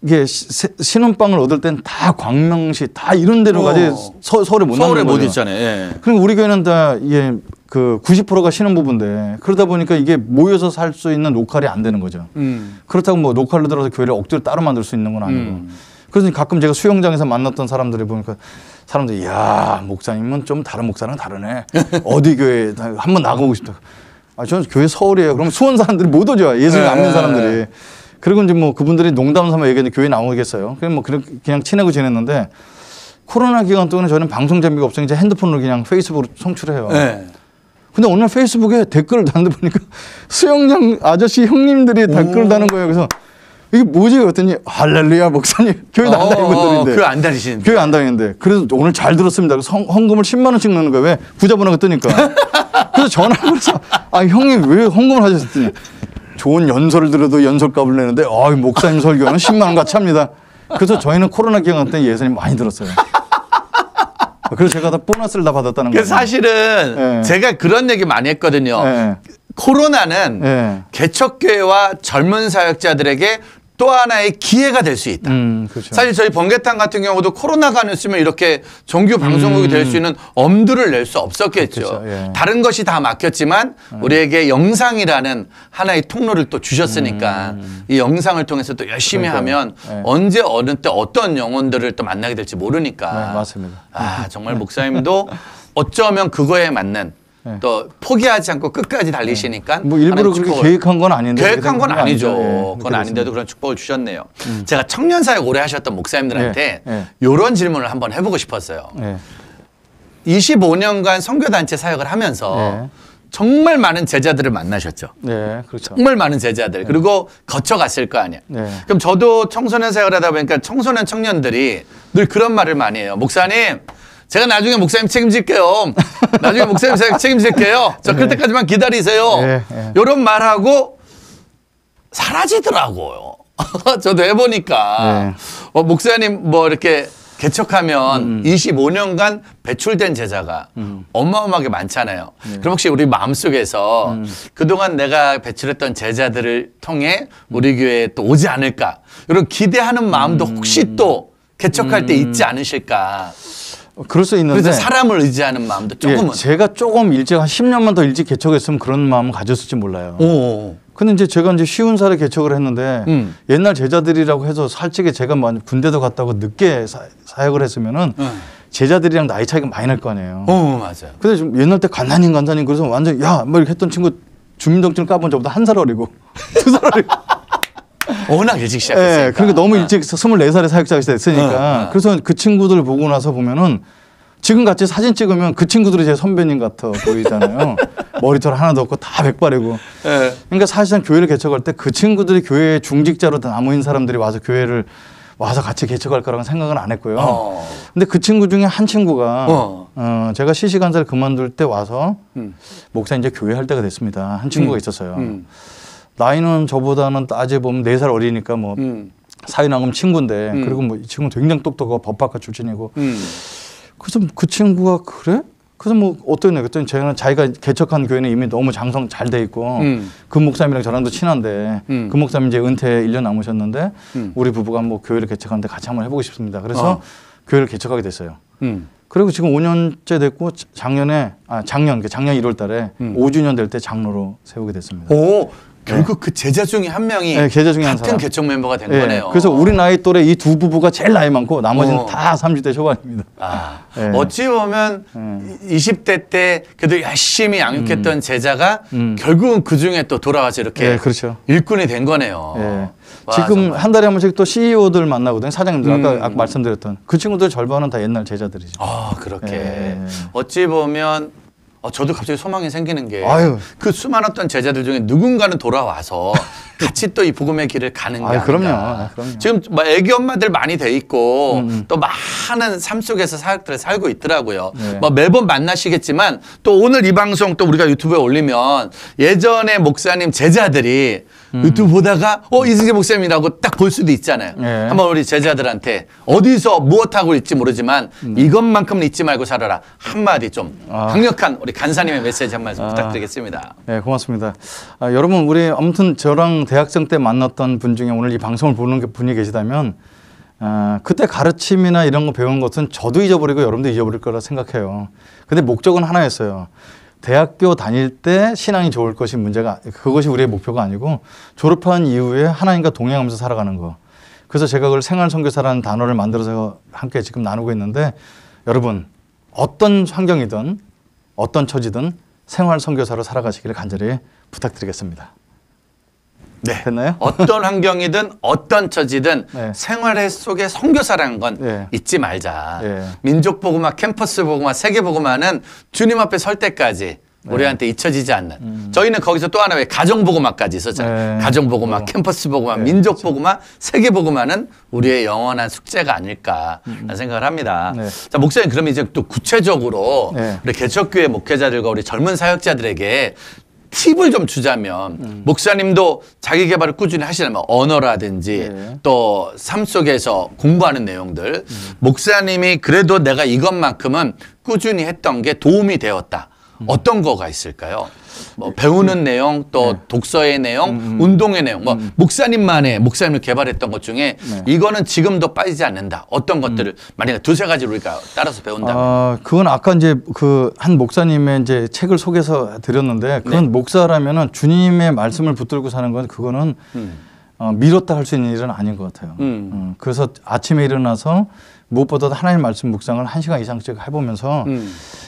이게 신혼방을 얻을 땐 다 광명시 다 이런 데로 가지 서울에 못 나오는 거예요. 서울에 못 있잖아요. 예. 그럼 우리 교회는 다 이게 그 90%가 신혼부부인데 그러다 보니까 이게 모여서 살 수 있는 로컬이 안 되는 거죠. 그렇다고 뭐 로컬로 들어서 교회를 억지로 따로 만들 수 있는 건 아니고. 그래서 가끔 제가 수영장에서 만났던 사람들이 보니까 사람들이 야 목사님은 좀 다른 목사랑 다르네. 어디 교회 한번 나가고 싶다. 저는 교회 서울이에요. 그럼 수원 사람들이 못 오죠. 예수님 안 믿는 사람들이. 그리고 이제 뭐 그분들이 농담 삼아 얘기했는데 교회 나오겠어요. 그냥 뭐 그냥 친하고 지냈는데 코로나 기간 동안에 저는 방송 장비가 없으니까 이제 핸드폰으로 그냥 페이스북으로 송출해요. 네. 근데 어느 날 페이스북에 댓글을 다는데 보니까 수영장 아저씨 형님들이 댓글을 다는 거예요. 그래서 이게 뭐지? 그랬더니 할렐루야 목사님 교회 안 다니는 분들인데. 교회 안 다니시는데. 교회 안 다니는데. 그래서 오늘 잘 들었습니다. 그래서 헌금을 10만 원씩 넣는 거예요. 왜? 부자번호가 뜨니까. 그래서 전화를 해서 형님 왜 헌금을 하셨더니 좋은 연설을 들어도 연설값을 내는데 목사님 설교는 10만 원 같이 합니다. 그래서 저희는 코로나 기간 때 예산이 많이 들었어요. 그래서 제가 다 보너스를 다 받았다는 거예요. 사실은 제가 그런 얘기 많이 했거든요. 코로나는 개척교회와 젊은 사역자들에게 또 하나의 기회가 될 수 있다. 그렇죠. 사실 저희 번개탕 같은 경우도 코로나가 아니었으면 이렇게 정규 방송국이 될 수 있는 엄두를 낼 수 없었겠죠. 그렇죠. 다른 것이 다 막혔지만 우리에게 영상이라는 하나의 통로를 또 주셨으니까 이 영상을 통해서 또 열심히 하면 언제 어느 때 어떤 영혼들을 또 만나게 될지 모르니까. 맞습니다. 정말 목사님도 어쩌면 그거에 맞는 네. 또 포기하지 않고 끝까지 달리시니까 뭐 일부러 하나님 그렇게 축복을- 계획한 건 아닌데 계획한 건 아니죠. 예, 그건 아닌데도 그런 축복을 주셨네요. 제가 청년 사역 오래 하셨던 목사님들한테 예, 예. 이런 질문을 한번 해보고 싶었어요. 예. 25년간 선교단체 사역을 하면서 예. 정말 많은 제자들을 만나셨죠. 네, 그렇죠. 정말 많은 제자들 그리고 거쳐갔을 거 아니야. 네. 그럼 저도 청소년 생활을 하다 보니까 청소년 청년들이 늘 그런 말을 많이 해요. 목사님, 제가 나중에 목사님 책임질게요. 나중에 목사님 책임질게요. 저 그럴 때까지만 기다리세요. 네, 네. 이런 말하고 사라지더라고요. 저도 해보니까 목사님 뭐 이렇게 개척하면 25년간 배출된 제자가 어마어마하게 많잖아요. 그럼 혹시 우리 마음속에서 그동안 내가 배출했던 제자들을 통해 우리 교회에 또 오지 않을까 이런 기대하는 마음도 혹시 또 개척할 때 있지 않으실까. 그럴 수 있는데 그래서 사람을 의지하는 마음도 조금은. 예, 제가 조금 일찍 한 10년만 더 일찍 개척했으면 그런 마음을 가졌을지 몰라요. 오. 근데 이제 제가 이제 쉬운 살에 개척을 했는데 옛날 제자들이라고 해서 솔직히 제가 군대도 갔다 오고 늦게 사역을 했으면은 제자들이랑 나이 차이가 많이 날 거 아니에요. 맞아요. 근데 좀 옛날 때 간난님 그래서 완전 야 뭐 이렇게 했던 친구 주민등록증 까본 저보다 1살 어리고 2살 어리고. 워낙 일찍 시작했으니까. 네, 그러니까 너무 일찍 24살에 사역자가 됐으니까 그래서 그 친구들 보고 나서 보면은 지금 같이 사진 찍으면 그 친구들이 제 선배님 같아 보이잖아요. 머리털 하나도 없고 다 백발이고. 네. 그러니까 사실상 교회를 개척할 때 그 친구들이 교회 중직자로 남은 사람들이 와서 교회를 와서 같이 개척할 거라고 생각은 안 했고요. 근데 그 친구 중에 한 친구가 제가 시시간사를 그만둘 때 와서 목사 이제 교회 할 때가 됐습니다. 한 친구가 있었어요. 나이는 저보다는 따져보면 4살 어리니까 뭐 사위나금 친구인데 그리고 뭐 이 친구는 굉장히 똑똑하고 법학과 출신이고 그래서 그 친구가 그래? 그래서 뭐 어떠냐 그랬더니 자기가 개척한 교회는 이미 너무 장성 잘 돼 있고 그 목사님이랑 저랑도 친한데 그 목사님 이제 은퇴 1년 남으셨는데 우리 부부가 뭐 교회를 개척하는데 같이 한번 해보고 싶습니다. 그래서 교회를 개척하게 됐어요. 그리고 지금 5년째 됐고 작년 1월 달에 5주년 될 때 장로로 세우게 됐습니다. 오, 결국 그 제자 중에 한 명이 제자 중에 한 같은 사람. 개척 멤버가 된 거네요. 그래서 우리 나이 또래 이 두 부부가 제일 나이 많고 나머지는 다 30대 초반입니다. 어찌 보면 20대 때 그래도 열심히 양육했던 제자가 결국은 그 중에 또 돌아와서 이렇게 그렇죠. 일꾼이 된 거네요. 와, 지금 정말. 한 달에 한 번씩 또 CEO들 만나거든요. 사장님들 아까 말씀드렸던 그 친구들 절반은 다 옛날 제자들이죠. 그렇게 어찌 보면 저도 갑자기 소망이 생기는 게 그 수많았던 제자들 중에 누군가는 돌아와서 같이 또 이 복음의 길을 가는 게 아닌가. 그럼요. 지금 뭐 애기 엄마들 많이 돼 있고 또 많은 삶 속에서 사역들을 살고 있더라고요. 뭐 매번 만나시겠지만 또 오늘 이 방송 또 우리가 유튜브에 올리면 예전에 목사님 제자들이 유튜브 보다가 이승재 목사님이라고 딱 볼 수도 있잖아요. 한번 우리 제자들한테 어디서 무엇하고 있지 모르지만 이것만큼은 잊지 말고 살아라. 한마디 좀 강력한 우리 간사님의 메시지 한 말씀 부탁드리겠습니다. 네, 고맙습니다. 여러분 우리 아무튼 저랑 대학생 때 만났던 분 중에 오늘 이 방송을 보는 분이 계시다면 그때 가르침이나 이런 거 배운 것은 저도 잊어버리고 여러분도 잊어버릴 거라 생각해요. 근데 목적은 하나였어요. 대학교 다닐 때 신앙이 좋을 것이 문제가 그것이 우리의 목표가 아니고 졸업한 이후에 하나님과 동행하면서 살아가는 거. 그래서 제가 그걸 생활선교사라는 단어를 만들어서 함께 지금 나누고 있는데 여러분 어떤 환경이든 어떤 처지든 생활선교사로 살아가시기를 간절히 부탁드리겠습니다. 네. 됐나요? 어떤 환경이든 어떤 처지든 생활 속에 선교사라는 건 잊지 말자. 민족복음화, 캠퍼스복음화, 세계복음화는 주님 앞에 설 때까지 우리한테 잊혀지지 않는. 저희는 거기서 또 하나 왜 가정복음화까지 있었잖아요. 가정복음화, 캠퍼스복음화, 민족복음화, 세계복음화는 우리의 영원한 숙제가 아닐까 생각을 합니다. 자, 목사님 그러면 이제 또 구체적으로 우리 개척교회 목회자들과 우리 젊은 사역자들에게 팁을 좀 주자면 목사님도 자기 개발을 꾸준히 하시려면 언어라든지 또 삶 속에서 공부하는 내용들 목사님이 그래도 내가 이것만큼은 꾸준히 했던 게 도움이 되었다. 어떤 거가 있을까요? 뭐 배우는 내용, 또 독서의 내용, 운동의 내용, 뭐 목사님만의 목사님을 개발했던 것 중에 이거는 지금도 빠지지 않는다. 어떤 것들을 만약에 두세 가지로 우리가 따라서 배운다면? 그건 아까 이제 그 한 목사님의 이제 책을 소개해서 드렸는데 그건 목사라면은 주님의 말씀을 붙들고 사는 건 그거는 미뤘다 할 수 있는 일은 아닌 것 같아요. 그래서 아침에 일어나서 무엇보다도 하나님 말씀 묵상을 1시간 이상씩 해보면서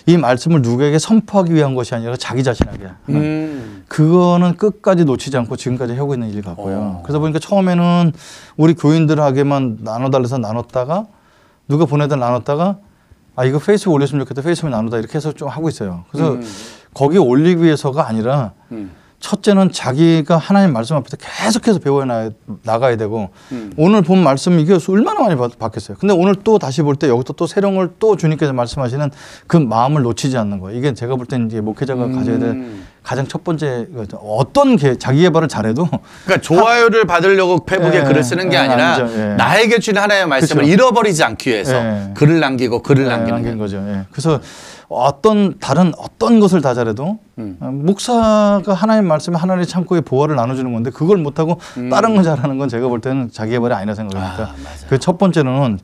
이 말씀을 누구에게 선포하기 위한 것이 아니라 자기 자신에게 그거는 끝까지 놓치지 않고 지금까지 하고 있는 일 같고요. 그러다 보니까 처음에는 우리 교인들에게만 나눠달래서 나눴다가 누가 보내다 나눴다가 아 이거 페이스북 올렸으면 좋겠다 페이스북에 나누다 이렇게 해서 좀 하고 있어요. 그래서 거기 올리기 위해서가 아니라 첫째는 자기가 하나님 말씀 앞에서 계속해서 배워 나가야 되고 오늘 본 말씀 이게 얼마나 많이 바뀌었어요. 근데 오늘 또 다시 볼 때 여기서 또 새로운 걸 또 주님께서 말씀하시는 그 마음을 놓치지 않는 거예요. 이게 제가 볼 때는 이제 목회자가 가져야 될 가장 첫 번째 어떤 자기 개발을 잘해도 그러니까 좋아요를 받으려고 페북에 글을 쓰는 게 아니라 아니죠. 나에게 주는 하나님의 말씀을 그렇죠. 잃어버리지 않기 위해서 글을 남기고 글을 남기는 거죠. 그래서 다른 어떤 것을 다 잘해도 목사가 하나님 말씀에 하나님의 창고에 보화를 나눠주는 건데 그걸 못하고 다른 거 잘하는 건 제가 볼 때는 자기 개발이 아니라 생각합니다. 그 첫 번째는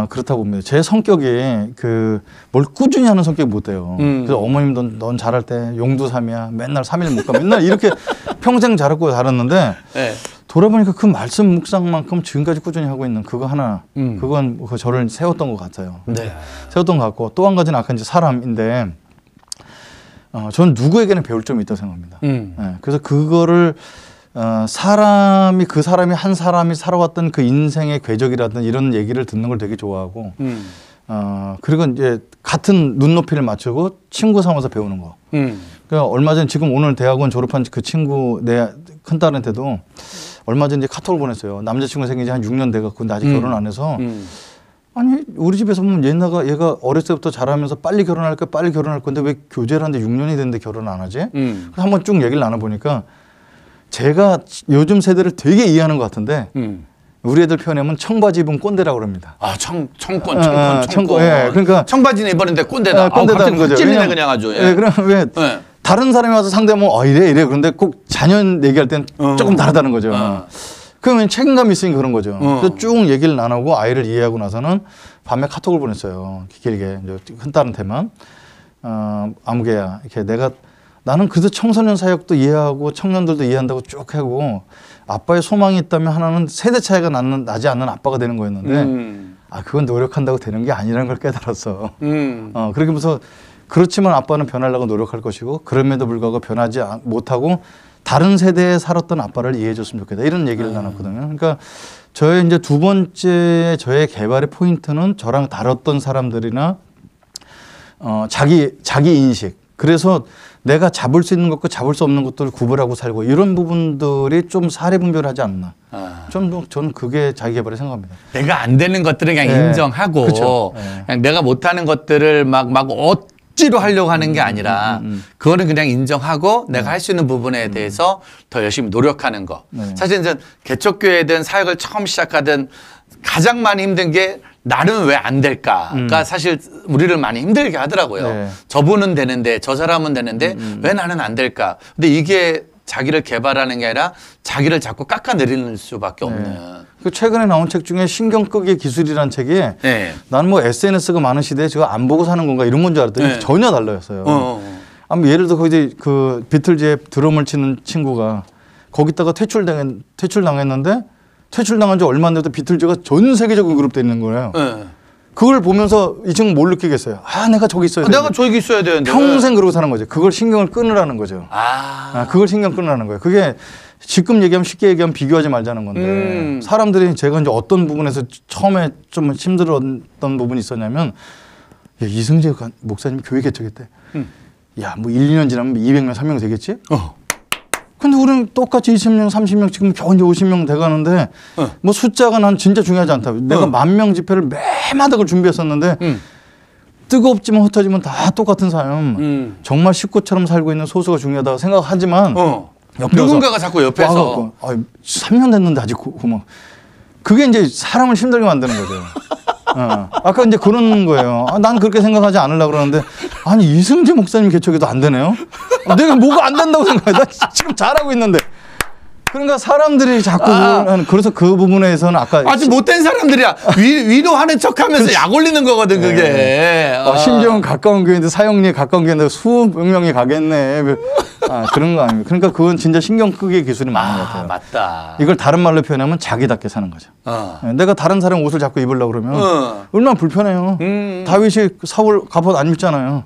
그렇다고 봅니다. 제 성격이 뭘 꾸준히 하는 성격이 못 돼요. 그래서 어머님도 넌 잘할 때 용두삼이야. 맨날 3일 못 가. 맨날 이렇게 평생 잘하고 살았는데 네. 돌아보니까 그 말씀 묵상만큼 지금까지 꾸준히 하고 있는 그거 하나 그건 저를 세웠던 것 같아요. 네. 세웠던 것 같고 또 한 가지는 아까 이제 사람인데 저는 누구에게나 배울 점이 있다고 생각합니다. 네. 그래서 그거를 사람이 한 사람이 살아왔던 그 인생의 궤적이라든 이런 얘기를 듣는 걸 되게 좋아하고 그리고 이제 같은 눈높이를 맞추고 친구 삼아서 배우는 거. 그러니까 얼마 전에 지금 오늘 대학원 졸업한 그 친구 내 큰딸한테도 얼마 전에 카톡을 보냈어요. 남자친구 생긴 지 한 6년 돼갖고 근데 아직 결혼 안 해서 아니 우리 집에서 보면 얘가 어렸을 때부터 잘하면서 빨리 결혼할 건데 왜 교제를 하는데 6년이 됐는데 결혼 안 하지? 그래서 한번 쭉 얘기를 나눠보니까 제가 요즘 세대를 되게 이해하는 것 같은데 우리 애들 표현하면 청바지 입은 꼰대라고 그럽니다. 아, 청권. 예, 그러니까 청바지는 입었는데 꼰대다. 꼰대다는 거죠. 찔리네 그냥 아주. 예, 그럼 왜 다른 사람이 와서 상대하면 이래. 그런데 꼭 자녀 얘기할 땐 조금 다르다는 거죠. 그러면 책임감이 있으니까 그런 거죠. 그래서 쭉 얘기를 나누고 아이를 이해하고 나서는 밤에 카톡을 보냈어요. 길게 큰딸한테만 아무개야 이렇게 나는 그래도 청소년 사역도 이해하고 청년들도 이해한다고 쭉 하고 아빠의 소망이 있다면 하나는 세대 차이가 나지 않는 아빠가 되는 거였는데 그건 노력한다고 되는 게 아니라는 걸 깨달았어. 그렇게 하면서 그렇지만 아빠는 변하려고 노력할 것이고 그럼에도 불구하고 변하지 못하고 다른 세대에 살았던 아빠를 이해해 줬으면 좋겠다. 이런 얘기를 나눴거든요. 그러니까 저의 이제 두 번째 저의 개발의 포인트는 저랑 다뤘던 사람들이나 자기 인식. 그래서 내가 잡을 수 있는 것과 잡을 수 없는 것들을 구분하고 살고 이런 부분들이 좀 사례 분별하지 않나. 저는 그게 자기 개발을 생각합니다. 내가 안 되는 것들은 그냥 인정하고 그렇죠. 그냥 내가 못하는 것들을 막 억지로 하려고 하는 게 아니라 그거는 그냥 인정하고 내가 할 수 있는 부분에 대해서 더 열심히 노력하는 거. 사실 이제 개척교회든 사역을 처음 시작하든 가장 많이 힘든 게 나는 왜 안 될까가 사실 우리를 많이 힘들게 하더라고요. 저분은 되는데 저 사람은 되는데 왜 나는 안 될까. 근데 이게 자기를 개발하는 게 아니라 자기를 자꾸 깎아내리는 수밖에 없는. 그 최근에 나온 책 중에 신경 끄기의 기술이라는 책이 나는 뭐 SNS가 많은 시대에 제가 안 보고 사는 건가 이런 건 줄 알았더니 전혀 달라였어요. 예를 들어 거기 그 비틀즈의 드럼을 치는 친구가 거기다가 퇴출당했는데 퇴출당한 지 얼마 안 돼도 비틀즈가 전 세계적인 그룹 돼 있는 거예요. 그걸 보면서 이 친구 뭘 느끼겠어요? 내가 저기 있어야 돼. 내가 저기 있어야 되는데. 평생 그러고 사는 거죠. 그걸 신경을 끊으라는 거죠. 그걸 신경 끊으라는 거예요. 그게 지금 얘기하면 쉽게 얘기하면 비교하지 말자는 건데 사람들이 제가 이제 어떤 부분에서 처음에 좀 힘들었던 부분이 있었냐면 이승재 목사님 교회 개척했대. 뭐 1, 2년 지나면 200명, 300명 되겠지? 근데 우리는 똑같이 20명, 30명 지금 겨우 이제 50명 돼가는데 뭐 숫자가 난 진짜 중요하지 않다. 내가 1000명 집회를 매마다 그걸 준비했었는데 뜨겁지만 흩어지면 다 똑같은 삶. 정말 식구처럼 살고 있는 소수가 중요하다고 생각하지만 누군가가 자꾸 옆에서 3년 됐는데 아직 그게 이제 사람을 힘들게 만드는 거죠. 아까 이제 그런 거예요. 난 그렇게 생각하지 않으려고 그러는데 이승재 목사님 개척에도 안 되네요. 내가 뭐가 안 된다고 생각해. 나 지금 잘하고 있는데. 그러니까 사람들이 자꾸 그래서 그 부분에서는 아까 아주 못된 사람들이야. 위로하는 척하면서 약 올리는 거거든 그게. 심지어는 가까운 교회인데 사형리에 가까운 교회인데 수백 명이 가겠네. 그런 거 아니에요. 그러니까 그건 진짜 신경 끄기의 기술이 많은 것 같아요. 맞다. 이걸 다른 말로 표현하면 자기답게 사는 거죠. 내가 다른 사람 옷을 자꾸 입으려고 그러면 얼마나 불편해요. 다윗이 사울 갑옷 안 입잖아요.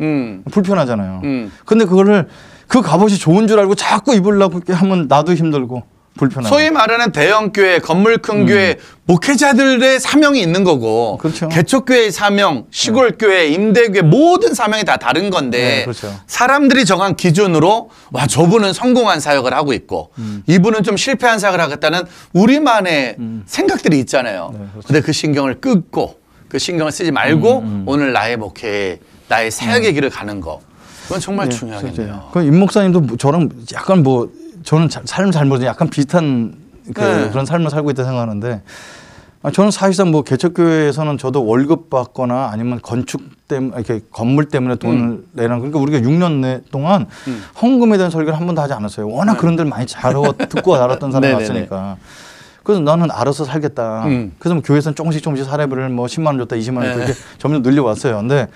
불편하잖아요. 근데 그거를 그 갑옷이 좋은 줄 알고 자꾸 입으려고 하면 나도 힘들고 불편하고. 소위 말하는 대형교회, 건물 큰 교회, 목회자들의 사명이 있는 거고, 그렇죠. 개척교회의 사명, 시골교회, 임대교회 모든 사명이 다 다른 건데, 네, 그렇죠. 사람들이 정한 기준으로 와 저분은 성공한 사역을 하고 있고, 이분은 좀 실패한 사역을 하겠다는 우리만의 생각들이 있잖아요. 네, 그렇죠. 근데 그 신경을 끊고, 그 신경을 쓰지 말고 오늘 나의 목회, 나의 사역의 길을 가는 거, 그건 정말 중요하겠네요. 그 임 목사님도 저랑 약간 저는 삶 잘 모르지만 약간 비슷한 그런 삶을 살고 있다 생각하는데, 저는 사실상 개척교회에서는 저도 월급 받거나 아니면 건축 때문에 이렇게 건물 때문에 돈을 내는, 그러니까 우리가 6년 동안 헌금에 대한 설교를 한 번도 하지 않았어요. 워낙 그런 데를 많이 듣고 알았던 사람이 왔으니까. 그래서 나는 알아서 살겠다. 그래서 교회에서는 조금씩 사례비를 10만 원 줬다 20만 원 줬다 이렇게 점점 늘려왔어요. 근데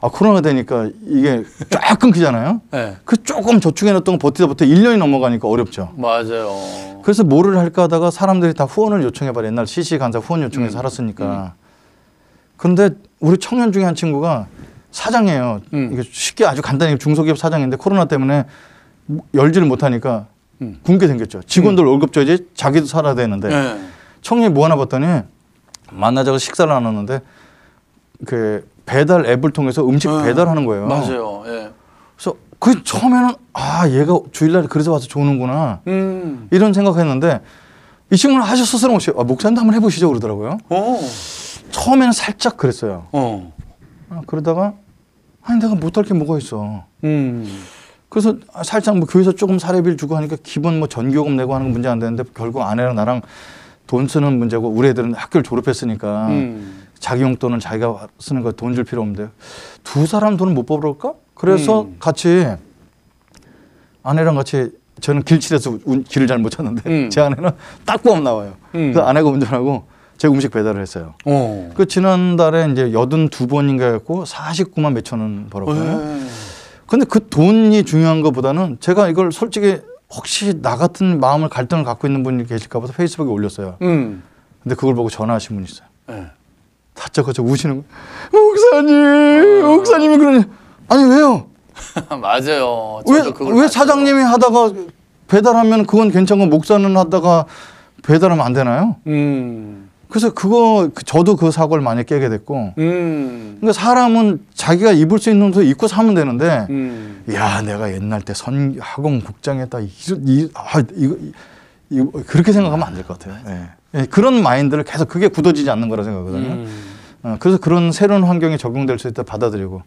코로나가 되니까 이게 쫙 끊기잖아요. 네. 그 조금 저축해놨던 거 버티다 1년이 넘어가니까 어렵죠. 맞아요. 그래서 뭐를 할까 하다가 사람들이 다 후원을 요청해봐요. 옛날 CC 간사 후원 요청해서 살았으니까. 근데 우리 청년 중에 한 친구가 사장이에요. 이게 쉽게 아주 간단히 중소기업 사장인데 코로나 때문에 열지를 못하니까 굶게 생겼죠. 직원들 월급 줘야지 자기도 살아야 되는데. 청년이 뭐 하나 봤더니 만나자고 식사를 나눴는데 배달 앱을 통해서 음식 배달하는 거예요. 맞아요. 예. 그래서 처음에는 얘가 주일날에 그래서 와서 조는구나 이런 생각했는데, 이 친구는 아주 스스럼없이 목사님도 한번 해보시죠 그러더라고요. 처음에는 살짝 그랬어요. 그러다가 내가 못할 게 뭐가 있어. 그래서 살짝 교회에서 조금 사례비를 주고 하니까 기본 전기요금 내고 하는 건 문제 안 되는데, 결국 아내랑 나랑 돈 쓰는 문제고, 우리 애들은 학교를 졸업했으니까 자기 용돈은 자기가 쓰는 거 돈 줄 필요 없는데 두 사람 돈을 못 벌을까? 그래서 같이 아내랑 같이, 저는 길치라서 길을 잘 못 찾는데 제 아내는 딱구엄 나와요. 그래서 아내가 운전하고 제가 음식 배달을 했어요. 그 지난달에 이제 82번인가 했고 49만 몇천 원 벌었거든요. 근데 그 돈이 중요한 것보다는 제가 이걸 솔직히 혹시 나 같은 마음을 갈등을 갖고 있는 분이 계실까 봐서 페이스북에 올렸어요. 근데 그걸 보고 전화하신 분이 있어요. 다짜고짜 우시는 거예요. 목사님이 그러니, 아니 왜요? 맞아요. 왜 사장님이 하다가 배달하면 그건 괜찮고 목사는 하다가 배달하면 안 되나요? 그래서 저도 그 사고를 많이 깨게 됐고, 그러니까 사람은 자기가 입을 수 있는 옷을 입고 사면 되는데, 야, 내가 옛날 때 학원 국장했다. 이거 그렇게 생각하면 안 될 것 같아요. 예, 그런 마인드를 계속, 그게 굳어지지 않는 거라 생각하거든요. 그래서 그런 새로운 환경에 적용될 수 있다 받아들이고,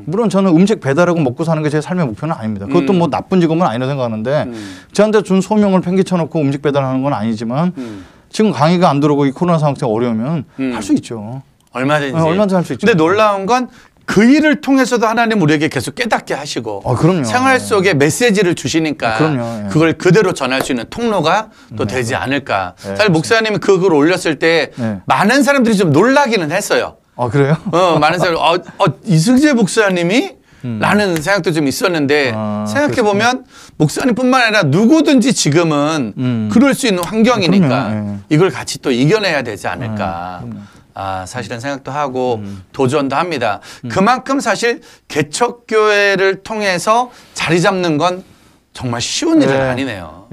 물론 저는 음식 배달하고 먹고 사는 게 제 삶의 목표는 아닙니다. 그것도 나쁜 직업은 아니라고 생각하는데, 저한테 준 소명을 팽개쳐놓고 음식 배달하는 건 아니지만, 지금 강의가 안 들어오고 이 코로나 상황 때문에 어려우면 할 수 있죠. 얼마든지. 얼마든지 할 수 있죠. 근데 놀라운 건 그 일을 통해서도 하나님 우리에게 계속 깨닫게 하시고, 그럼요. 생활 속에 메시지를 주시니까 그럼요. 그걸 그대로 전할 수 있는 통로가 또 되지 않을까. 사실 목사님이 그걸 올렸을 때 많은 사람들이 좀 놀라기는 했어요. 그래요? 많은 사람들이 이승재 목사님이? 라는 생각도 좀 있었는데, 생각해보면 목사님뿐만 아니라 누구든지 지금은 그럴 수 있는 환경이니까 이걸 같이 또 이겨내야 되지 않을까. 사실은 생각도 하고 도전도 합니다. 그만큼 사실 개척교회를 통해서 자리 잡는 건 정말 쉬운 일은 아니네요.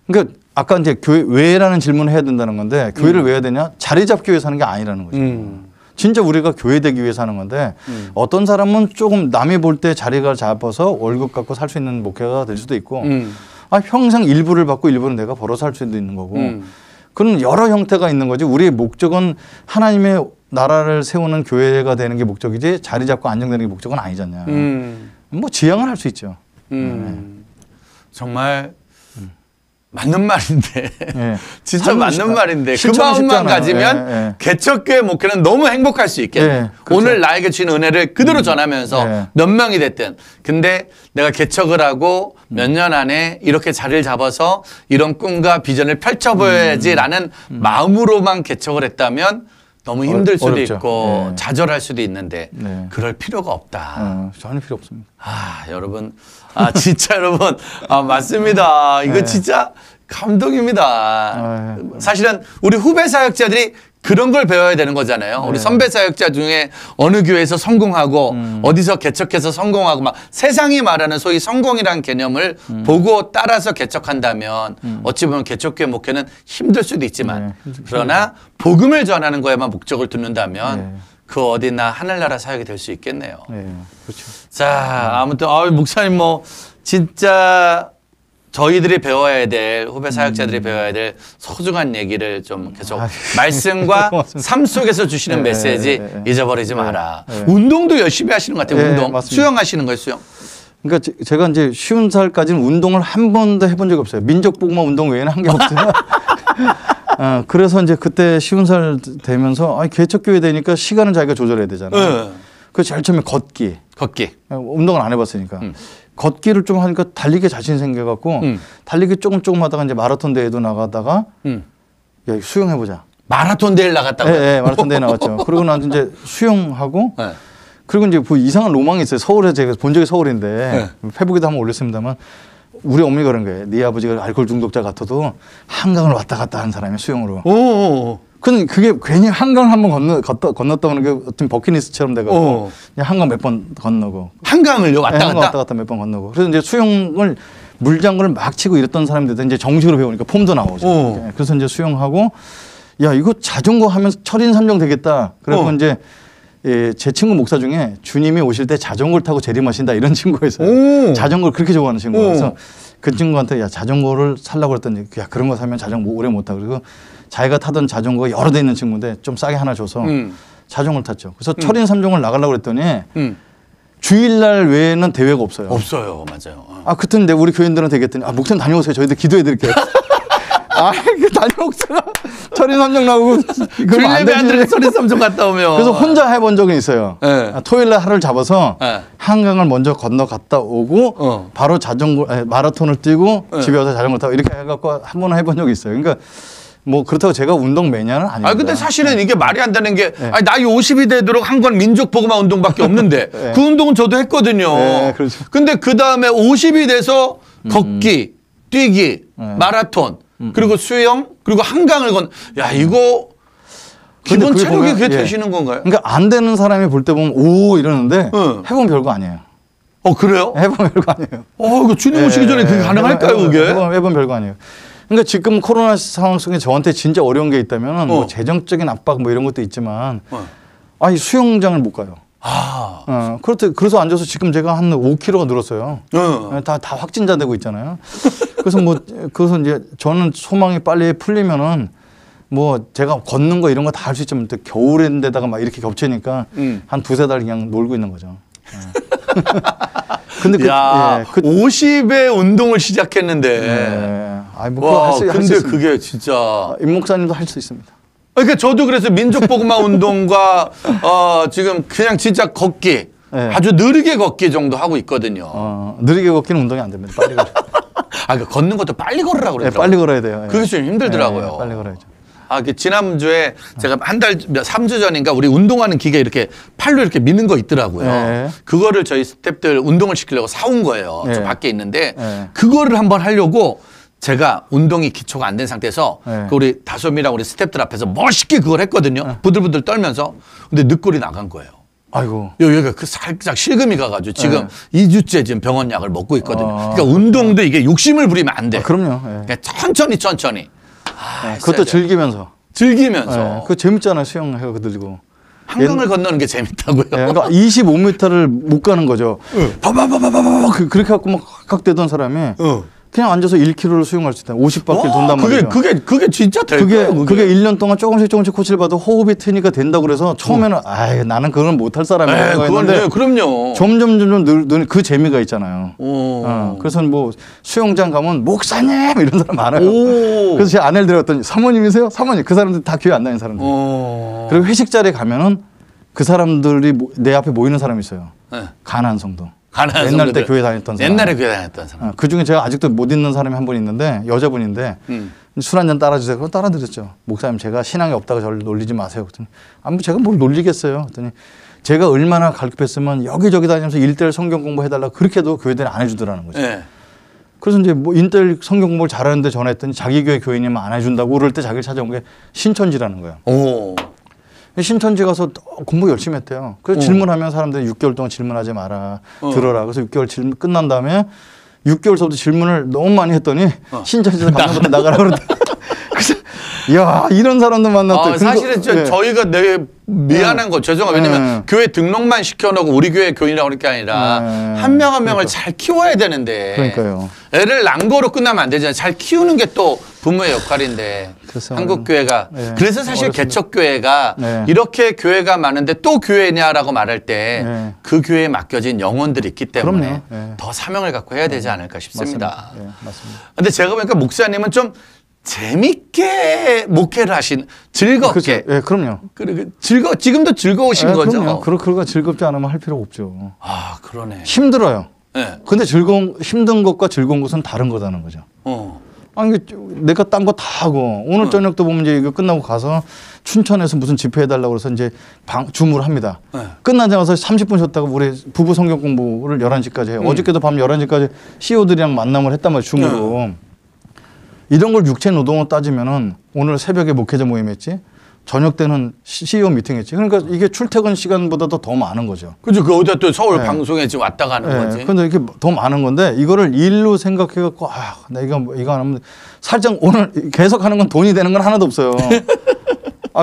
그러니까 아까 이제 교회 왜라는 질문을 해야 된다는 건데, 교회를 왜 해야 되냐? 자리 잡기 위해서 하는 게 아니라는 거죠. 진짜 우리가 교회 되기 위해서 하는 건데, 어떤 사람은 조금 남이 볼 때 자리가 잡아서 월급 갖고 살 수 있는 목회가 될 수도 있고, 평생 일부를 받고 일부는 내가 벌어서 할 수도 있는 거고, 그런 여러 형태가 있는 거지. 우리의 목적은 하나님의 나라를 세우는 교회가 되는 게 목적이지, 자리 잡고 안정되는 게 목적은 아니잖냐. 지향을 할 수 있죠. 정말 맞는 말인데 진짜 맞는 말인데, 그 실천은 마음만 쉽잖아요. 가지면 개척교회 목회는 너무 행복할 수 있겠네요. 그렇죠. 오늘 나에게 주신 은혜를 그대로 전하면서 몇 명이 됐든, 근데 내가 개척을 하고 몇 년 안에 이렇게 자리를 잡아서 이런 꿈과 비전을 펼쳐보여야지라는 마음으로만 개척을 했다면 너무 힘들 수도 어렵죠. 있고 네. 좌절할 수도 있는데 네. 그럴 필요가 없다. 전혀 필요 없습니다. 아, 여러분. 아, 진짜 여러분. 아, 맞습니다. 이거 네. 진짜 감동입니다. 네. 사실은 우리 후배 사역자들이 그런 걸 배워야 되는 거잖아요. 우리 네. 선배 사역자 중에 어느 교회에서 성공하고 어디서 개척해서 성공하고 막 세상이 말하는 소위 성공이라는 개념을 보고 따라서 개척한다면 어찌 보면 개척교회 목회는 힘들 수도 있지만 그러나 복음을 전하는 거에만 목적을 두는다면 네. 그 어디나 하늘나라 사역이 될 수 있겠네요. 네, 그렇죠. 자, 아무튼 목사님 뭐 진짜 저희들이 배워야 될 후배 사역자들이 배워야 될 소중한 얘기를 좀 계속 말씀과 고맙습니다. 삶 속에서 주시는 네, 메시지 네, 네. 잊어버리지 마라. 네. 운동도 열심히 하시는 것 같아요. 네, 운동. 맞습니다. 수영하시는 거예요, 수영. 그러니까 제가 이제 50살까지는 운동을 한 번도 해본 적이 없어요. 민족복무 운동 외에는 한 게 없어요. 그래서 이제 그때 50살 되면서 개척교회 되니까 시간을 자기가 조절해야 되잖아요. 네. 그 제일 처음에 걷기. 걷기. 운동을 안 해봤으니까. 걷기를 좀 하니까 달리기 자신 생겨갖고 달리기 조금 하다가 이제 마라톤 대회도 나가다가 야, 수영 해보자. 마라톤 대회를 나갔다고요? 네, 마라톤 대회 나갔죠. 그리고 나서 이제 수영하고 네. 그리고 이제 그 이상한 로망이 있어요. 서울에 제가 본 적이 서울인데 페북에도 한번 올렸습니다만 우리 어머니가 그런 거예요. 네 아버지가 알코올 중독자 같아도 한강을 왔다 갔다 한 사람이 수영으로. 오. 근데 그게 괜히 한강을 한번 건넜다는 게 어떤 버킷리스트처럼 돼가지고 그냥 한강 몇 번 건너고. 한강을요? 왔다 한강 갔다? 왔다 갔다 몇 번 건너고. 그래서 이제 수영을 물장구를 막 치고 이랬던 사람들도 이제 정식으로 배우니까 폼도 나오죠. 그래서 이제 수영하고 야 이거 자전거 하면 철인 3종 되겠다. 그래서 이제 제 친구 목사 중에 주님이 오실 때 자전거를 타고 재림하신다 이런 친구가 있어요. 자전거를 그렇게 좋아하는 친구가 그래서 그 친구한테 야 자전거를 살라고 그랬더니 야 그런 거 사면 자전거 오래 못 타. 그리고 자기가 타던 자전거가 여러 대 있는 친구인데 좀 싸게 하나 줘서 자전거를 탔죠. 그래서 철인 3종을 나가려고 그랬더니 주일날 외에는 대회가 없어요. 없어요. 맞아요. 그땐데 우리 교인들은 되겠더니 목사님 다녀오세요. 저희들 기도해 드릴게요. 다녀오세요. 철인 3종 나오고 그러면 안 주일날 되지. 철인 3종 갔다 오면. 그래서 혼자 해본 적은 있어요. 네. 토요일날 하루를 잡아서 네. 한강을 먼저 건너 갔다 오고 바로 마라톤을 뛰고 집에 와서 자전거 타고 이렇게 해갖고 한 번 해본 적이 있어요. 그러니까 뭐 그렇다고 제가 운동 매니아는 아닙니다. 근데 사실은 이게 말이 안 되는 게 나이 50이 되도록 한 건 민족 보고마 운동밖에 없는데 그 운동은 저도 했거든요. 네, 그렇죠. 근데 그 다음에 50이 돼서 걷기, 뛰기, 마라톤, 그리고 수영, 그리고 한강을 야 이거 기본 그게 체력이 보면, 그게 되시는 건가요? 그러니까 안 되는 사람이 볼 때 보면 오 이러는데 해보면 별거 아니에요. 그래요? 해보면 별거 아니에요. 이거 주님 오시기 전에 그게 가능할까요, 그게? 해보면 별거 아니에요. 그러니까 지금 코로나 상황 속에 저한테 진짜 어려운 게 있다면 뭐 재정적인 압박 뭐 이런 것도 있지만 이 수영장을 못 가요. 그래서 앉아서 지금 제가 한 5kg가 늘었어요. 다 확진자 되고 있잖아요. 그래서 이제 저는 소망이 빨리 풀리면은 뭐 제가 걷는 거 이런 거 다 할 수 있지만 또 겨울인데다가 막 이렇게 겹치니까 한 두세 달 그냥 놀고 있는 거죠. 근데 50에 운동을 시작했는데. 근데 그게 진짜. 임 목사님도 할 수 있습니다. 그러니까 저도 그래서 민족보그마 운동과 지금 그냥 진짜 걷기 아주 느리게 걷기 정도 하고 있거든요. 느리게 걷기는 운동이 안 됩니다. 빨리 걸어. 그러니까 걷는 것도 빨리 걸으라고 그러더라고요. 빨리 걸어야 돼요. 그게 좀 힘들더라고요. 빨리 걸어야죠. 지난주에 제가 3주 전인가 우리 운동하는 기계 이렇게 팔로 이렇게 미는 거 있더라고요. 그거를 저희 스태프들 운동을 시키려고 사온 거예요. 저 밖에 있는데 그거를 한번 하려고 제가 운동이 기초가 안 된 상태에서 우리 다솜이랑 우리 스태프들 앞에서 멋있게 그걸 했거든요. 부들부들 떨면서. 근데 늑골이 나간 거예요. 아이고. 여기가 살짝 실금이 가가지고 지금 2주째 지금 병원 약을 먹고 있거든요. 그러니까 운동도 이게 욕심을 부리면 안 돼. 그럼요. 그러니까 천천히. 그것도 즐기면서. 그거 재밌잖아요. 수영하고 들고. 한강을 건너는 게 재밌다고요. 그러니까 25m를 못 가는 거죠. 그렇게 갖고 막 깍대던 사람이 그냥 앉아서 1km를 수영할 수 있다. 50바퀴를 돈단 말이죠. 그게 진짜 될까요? 그게 1년 동안 조금씩 코치를 봐도 호흡이 트니까 된다고 그래서 처음에는 나는 그걸 못할 사람이라고 했는데 그럼요. 점점 늘 그 재미가 있잖아요. 그래서 뭐 수영장 가면 목사님 이런 사람 많아요. 그래서 제 아내를 데려갔더니 사모님이세요? 사모님. 그 사람들 다 교회 안 다니는 사람들. 그리고 회식 자리에 가면은 그 사람들이 내 앞에 모이는 사람이 있어요. 가난한 성도. 옛날 때 교회 다녔던 사람. 옛날에 교회 다녔던 사람. 그 중에 제가 아직도 못 있는 사람이 한 분 있는데 여자분인데 술 한잔 따라주세요. 그럼 따라드렸죠. 목사님 제가 신앙이 없다고 저를 놀리지 마세요. 그랬더니 뭐 제가 뭘 놀리겠어요. 그랬더니 제가 얼마나 갈급했으면 여기저기 다니면서 1:1 성경 공부해달라고 그렇게 해도 교회들이 안 해주더라는 거죠. 네. 그래서 이제 뭐 1:1 성경 공부를 잘하는데 전화했더니 자기 교회 교인이면 안 해준다고 그럴 때 자기를 찾아온 게 신천지라는 거예요. 오. 신천지 가서 공부 열심히 했대요. 그래서 질문하면 사람들이 6개월 동안 질문하지 마라. 들어라. 그래서 6개월 질문 끝난 다음에 6개월서부터 질문을 너무 많이 했더니 신천지에서 강남부터 나가라 그러더니 그래서 야 이런 사람도 만났대. 사실은 네. 저희가 되게 미안한 거 죄송해요. 왜냐면 교회 등록만 시켜놓고 우리 교회 교인이라고 그럴 게 아니라 한 명 한 명을 잘 키워야 되는데 그러니까요. 애를 랑거로 끝나면 안 되잖아요. 잘 키우는 게 또 부모의 역할인데 그래서 한국 교회가 네. 그래서 사실 개척 교회가 네. 이렇게 교회가 많은데 또 교회냐라고 말할 때 그 교회에 맡겨진 영혼들이 있기 때문에 그럼요. 네. 더 사명을 갖고 해야 되지 않을까 싶습니다. 맞습니다. 네, 맞습니다. 근데 제가 보니까 목사님은 좀 재밌게 목회를 하신 즐겁게 그렇죠. 예, 그럼요. 그리고 지금도 즐거우신 예, 거죠? 그럼요. 그렇게 즐겁지 않으면 할 필요가 없죠. 아 그러네. 힘들어요. 네. 근데 힘든 것과 즐거운 것은 다른 거다는 거죠. 아니 내가 딴 거 다 하고 오늘 저녁도 보면 이제 이거 끝나고 가서 춘천에서 무슨 집회 해달라고 그래서 이제 줌을 합니다. 네. 끝나자마자 30분 쉬었다가 우리 부부 성경 공부를 11시까지 해요. 어저께도 밤 11시까지 CEO들이랑 만남을 했단 말이에요. 줌으로. 이런 걸 육체 노동으로 따지면은 오늘 새벽에 목회자 모임했지. 저녁 때는 CEO 미팅했지. 그러니까 이게 출퇴근 시간보다도 더 많은 거죠. 그죠. 그 어디다 또 서울 네. 방송에 지금 왔다 가는 거지. 그런데 이렇게 더 많은 건데 이거를 일로 생각해갖고 나 이거 안 하면 살짝 오늘 계속 하는 건 돈이 되는 건 하나도 없어요.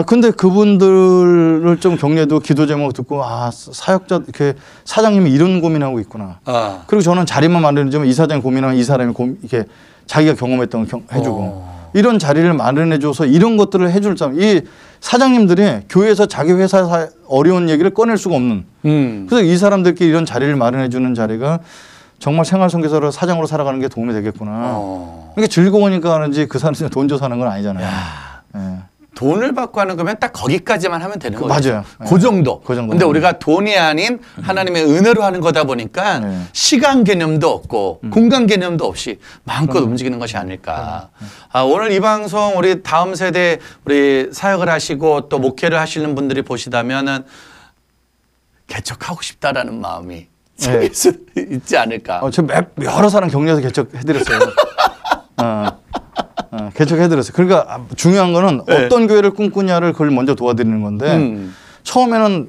근데 그분들을 좀 격려해도 기도 제목 듣고 사역자 이렇게 사장님이 이런 고민하고 있구나. 그리고 저는 자리만 마련해주면 이 사장이 고민하면 이 사람이 이렇게 자기가 경험했던 거 해주고. 이런 자리를 마련해줘서 이런 것들을 해줄 사람. 이 사장님들이 교회에서 자기 회사 어려운 얘기를 꺼낼 수가 없는. 그래서 이 사람들끼리 이런 자리를 마련해주는 자리가 정말 생활선교사로 사장으로 살아가는 게 도움이 되겠구나. 이게 즐거우니까 하는지 그 사람이 돈 줘서 하는 건 아니잖아요. 예. 돈을 받고 하는 거면 딱 거기까지만 하면 되는 거죠. 맞아요. 그 정도. 그 정도. 근데 우리가 돈이 아닌 하나님의 은혜로 하는 거다 보니까 시간 개념도 없고 공간 개념도 없이 마음껏 움직이는 것이 아닐까. 오늘 이 방송 우리 다음 세대 우리 사역을 하시고 또 목회를 하시는 분들이 보시다면은 개척하고 싶다라는 마음이 생길 수 있지 않을까. 제가 여러 사람 격려해서 개척해드렸어요. 개척해드렸어요. 그러니까 중요한 거는 어떤 교회를 꿈꾸냐를 그걸 먼저 도와드리는 건데 처음에는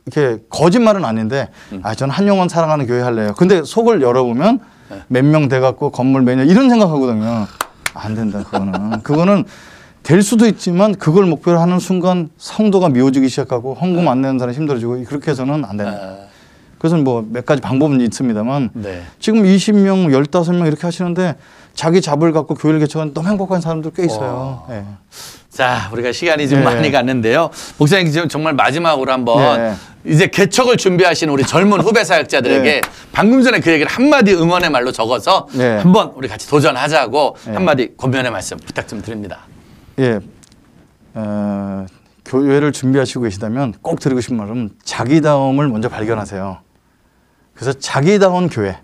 이렇게 거짓말은 아닌데 저는 한 영혼 사랑하는 교회 할래요. 근데 속을 열어보면 몇 명 돼갖고 건물 몇 년 이런 생각하거든요. 안 된다 그거는 될 수도 있지만 그걸 목표로 하는 순간 성도가 미워지기 시작하고 헌금 안 내는 사람이 힘들어지고 그렇게 해서는 안 된다. 그래서 뭐 몇 가지 방법은 있습니다만 지금 20명, 15명 이렇게 하시는데 자기 잡을 갖고 교회를 개척하는 너무 행복한 사람들 꽤 있어요. 네. 자, 우리가 시간이 좀 많이 갔는데요. 목사님 지금 정말 마지막으로 한번 이제 개척을 준비하시는 우리 젊은 후배 사역자들에게 방금 전에 그 얘기를 한마디 응원의 말로 적어서 한번 우리 같이 도전하자고 한마디 권면의 말씀 부탁 좀 드립니다. 교회를 준비하시고 계시다면 꼭 드리고 싶은 말은 자기다움을 먼저 발견하세요. 그래서 자기다운 교회.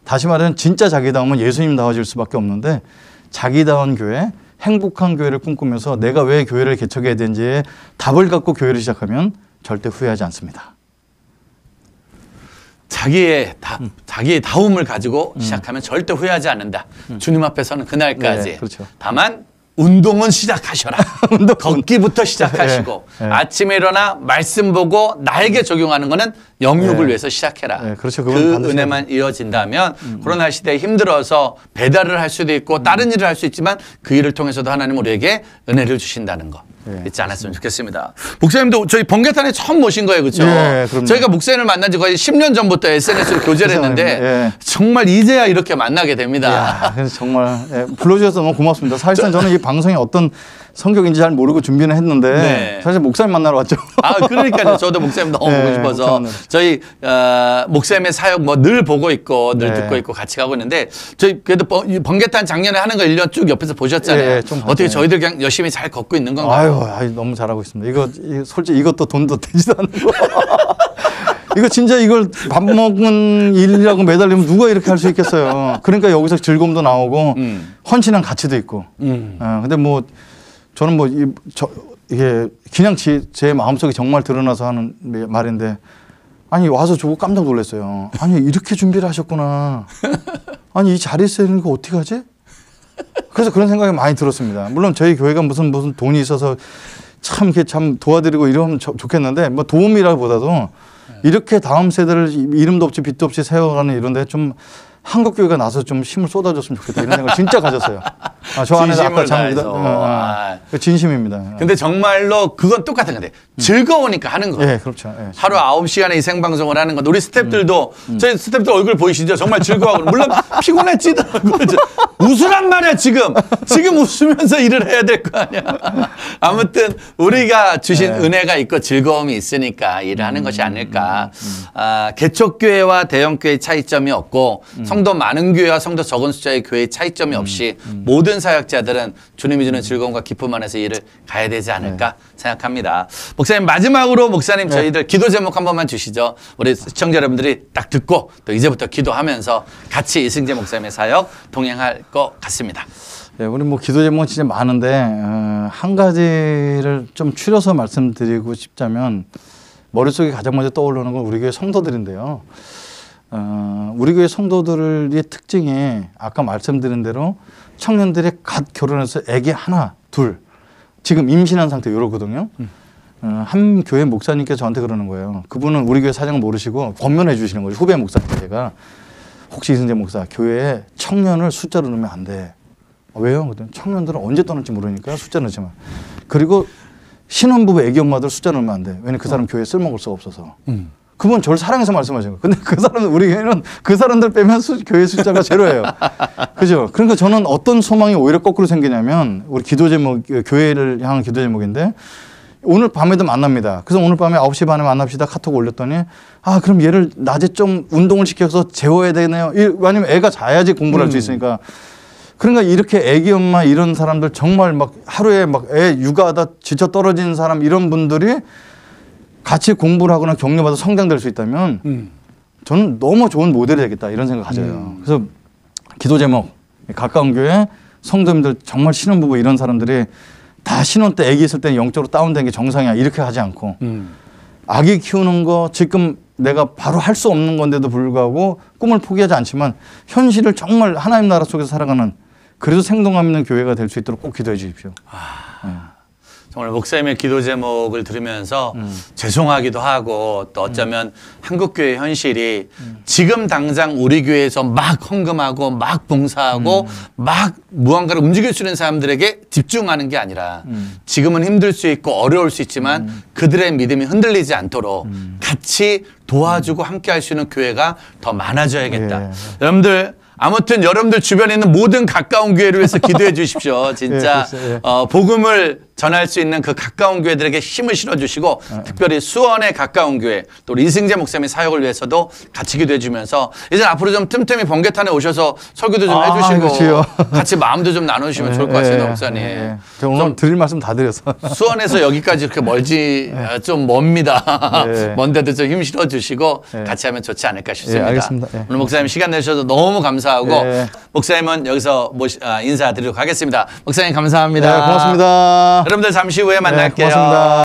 다시 말하면 진짜 자기다움은 예수님다워질 수밖에 없는데 자기다운 교회, 행복한 교회를 꿈꾸면서 내가 왜 교회를 개척해야 되는지에 답을 갖고 교회를 시작하면 절대 후회하지 않습니다. 자기의 다움을 가지고 시작하면 절대 후회하지 않는다. 주님 앞에 서는 그날까지. 그렇죠. 다만 운동은 시작하셔라. 걷기부터 시작하시고 아침에 일어나 말씀 보고 나에게 적용하는 거는 영육을 위해서 시작해라. 그렇죠. 그 은혜만 이어진다면 코로나 시대에 힘들어서 배달을 할 수도 있고 다른 일을 할 수 있지만 그 일을 통해서도 하나님 우리에게 은혜를 주신다는 거 잊지 않았으면 좋겠습니다. 목사님도 저희 번개탄에 처음 모신 거예요. 그렇죠? 저희가 목사님을 만난 지 거의 10년 전부터 SNS로 교제를 했는데 정말 이제야 이렇게 만나게 됩니다. 그래서 정말 불러주셔서 너무 고맙습니다. 사실상 저는 이 방송이 어떤 성격인지 잘 모르고 준비는 했는데 사실 목사님 만나러 왔죠. 그러니까요. 저도 목사님 너무 보고 싶어서 저희 목사님의 사역 뭐 늘 보고 있고 늘 듣고 있고 같이 가고 있는데 저희 그래도 번개탄 작년에 하는 거 1년 쭉 옆에서 보셨잖아요. 어떻게 저희들 그냥 열심히 잘 걷고 있는 건가요? 아유, 너무 잘하고 있습니다. 솔직히 이것도 돈도 되지도 않고 이거 진짜 이걸 밥 먹은 일이라고 매달리면 누가 이렇게 할 수 있겠어요. 그러니까 여기서 즐거움도 나오고 헌신한 가치도 있고. 근데 뭐 저는 뭐 이게 그냥 제 마음속에 정말 드러나서 하는 말인데 아니 와서 저거 깜짝 놀랐어요. 아니 이렇게 준비를 하셨구나. 아니 이 자리에 쓰는 거 어떻게 하지? 그래서 그런 생각이 많이 들었습니다. 물론 저희 교회가 무슨 돈이 있어서 참 이렇게 참 도와드리고 이러면 좋겠는데 뭐 도움이라기보다도 이렇게 다음 세대를 이름도 없이 빛도 없이 세워가는 이런데 좀 한국 교회가 나서 좀 힘을 쏟아줬으면 좋겠다 이런 생각을 진짜 가졌어요. 저 안에서 아까 진심입니다. 근데 정말로 그건 똑같은 건데 즐거우니까 하는 거예요. 예, 그렇죠. 예. 하루 9시간의 이 생방송을 하는 건 우리 스태프들도 저희 스태프들 얼굴 보이시죠? 정말 즐거워하고 물론 피곤해지더라고요. 웃으란 말이야 지금 웃으면서 일을 해야 될 거 아니야. 아무튼 우리가 주신 은혜가 있고 즐거움이 있으니까 일을 하는 것이 아닐까. 개척교회와 대형교회의 차이점이 없고 성도 많은 교회와 성도 적은 숫자의 교회의 차이점이 없이 모든 사역자들은 주님이 주는 즐거움과 기쁨 안에서 일을 가야 되지 않을까 생각합니다. 목사님 마지막으로 목사님 저희들 기도 제목 한 번만 주시죠. 우리 시청자 여러분들이 딱 듣고 또 이제부터 기도하면서 같이 이승재 목사님의 사역 동행할 것 같습니다. 네, 우리 뭐 기도 제목은 진짜 많은데 한 가지를 좀 추려서 말씀드리고 싶자면 머릿속에 가장 먼저 떠오르는 건 우리 교회 성도들인데요. 우리 교회 성도들의 특징이 아까 말씀드린 대로 청년들이 갓 결혼해서 아기 하나, 둘 지금 임신한 상태 이러거든요. 한 교회 목사님께서 저한테 그러는 거예요. 그분은 우리 교회 사정을 모르시고 권면해 주시는 거죠. 후배 목사님께가 혹시 이승재 목사 교회에 청년을 숫자로 넣으면 안 돼. 왜요? 그랬더니 청년들은 언제 떠날지 모르니까 숫자 넣지만 그리고 신혼부부 애기 엄마들 숫자 넣으면 안 돼. 왜냐면 그 사람 교회에 쓸모가 없어서 없어서. 그분 저를 사랑해서 말씀하신 거예요. 근데 그 사람 우리 교회는 그 사람들 빼면 교회 숫자가 제로예요. 그죠? 그러니까 저는 어떤 소망이 오히려 거꾸로 생기냐면 우리 기도 제목 교회를 향한 기도 제목인데 오늘 밤에도 만납니다. 그래서 오늘 밤에 9시 반에 만납시다 카톡 올렸더니 그럼 얘를 낮에 좀 운동을 시켜서 재워야 되네요. 왜냐면 애가 자야지 공부를 할 수 있으니까. 그러니까 이렇게 애기 엄마 이런 사람들 정말 막 하루에 막 애 육아하다 지쳐 떨어진 사람 이런 분들이 같이 공부를 하거나 격려받아 성장될 수 있다면 저는 너무 좋은 모델이 되겠다 이런 생각 가져요. 그래서 기도 제목 가까운 교회 성도님들 정말 신혼부부 이런 사람들이 다 신혼 때 아기 있을 때 영적으로 다운된 게 정상이야 이렇게 하지 않고 아기 키우는 거 지금 내가 바로 할 수 없는 건데도 불구하고 꿈을 포기하지 않지만 현실을 정말 하나님 나라 속에서 살아가는 그래도 생동감 있는 교회가 될 수 있도록 꼭 기도해 주십시오. 정말 목사님의 기도 제목을 들으면서 죄송하기도 하고 또 어쩌면 한국교회 현실이 지금 당장 우리 교회에서 막 헌금하고 막 봉사하고 막 무언가를 움직일 수 있는 사람들에게 집중하는 게 아니라 지금은 힘들 수 있고 어려울 수 있지만 그들의 믿음이 흔들리지 않도록 같이 도와주고 함께 할 수 있는 교회가 더 많아져야겠다. 여러분들 아무튼 여러분들 주변에 있는 모든 가까운 교회를 위해서 기도해 주십시오. 진짜 복음을 전할 수 있는 그 가까운 교회들에게 힘을 실어주시고 특별히 수원의 가까운 교회 또 우리 이승재 목사님의 사역을 위해서도 같이 기도해 주면서 이제 앞으로 좀 틈틈이 번개탄에 오셔서 설교도 좀 해주시고 같이 마음도 좀 나눠주시면 좋을 것 같습니다. 목사님. 제가 오늘 드릴 말씀 다 드려서 수원에서 여기까지 이렇게 멀지 좀 멉니다. 먼데도 좀 힘 실어주시고 같이 하면 좋지 않을까 싶습니다. 알겠습니다. 오늘 목사님 시간 내주셔서 너무 감사하고 목사님은 여기서 인사드리도록 하겠습니다. 목사님 감사합니다. 고맙습니다. 여러분들 잠시 후에 만날게요. 고맙습니다.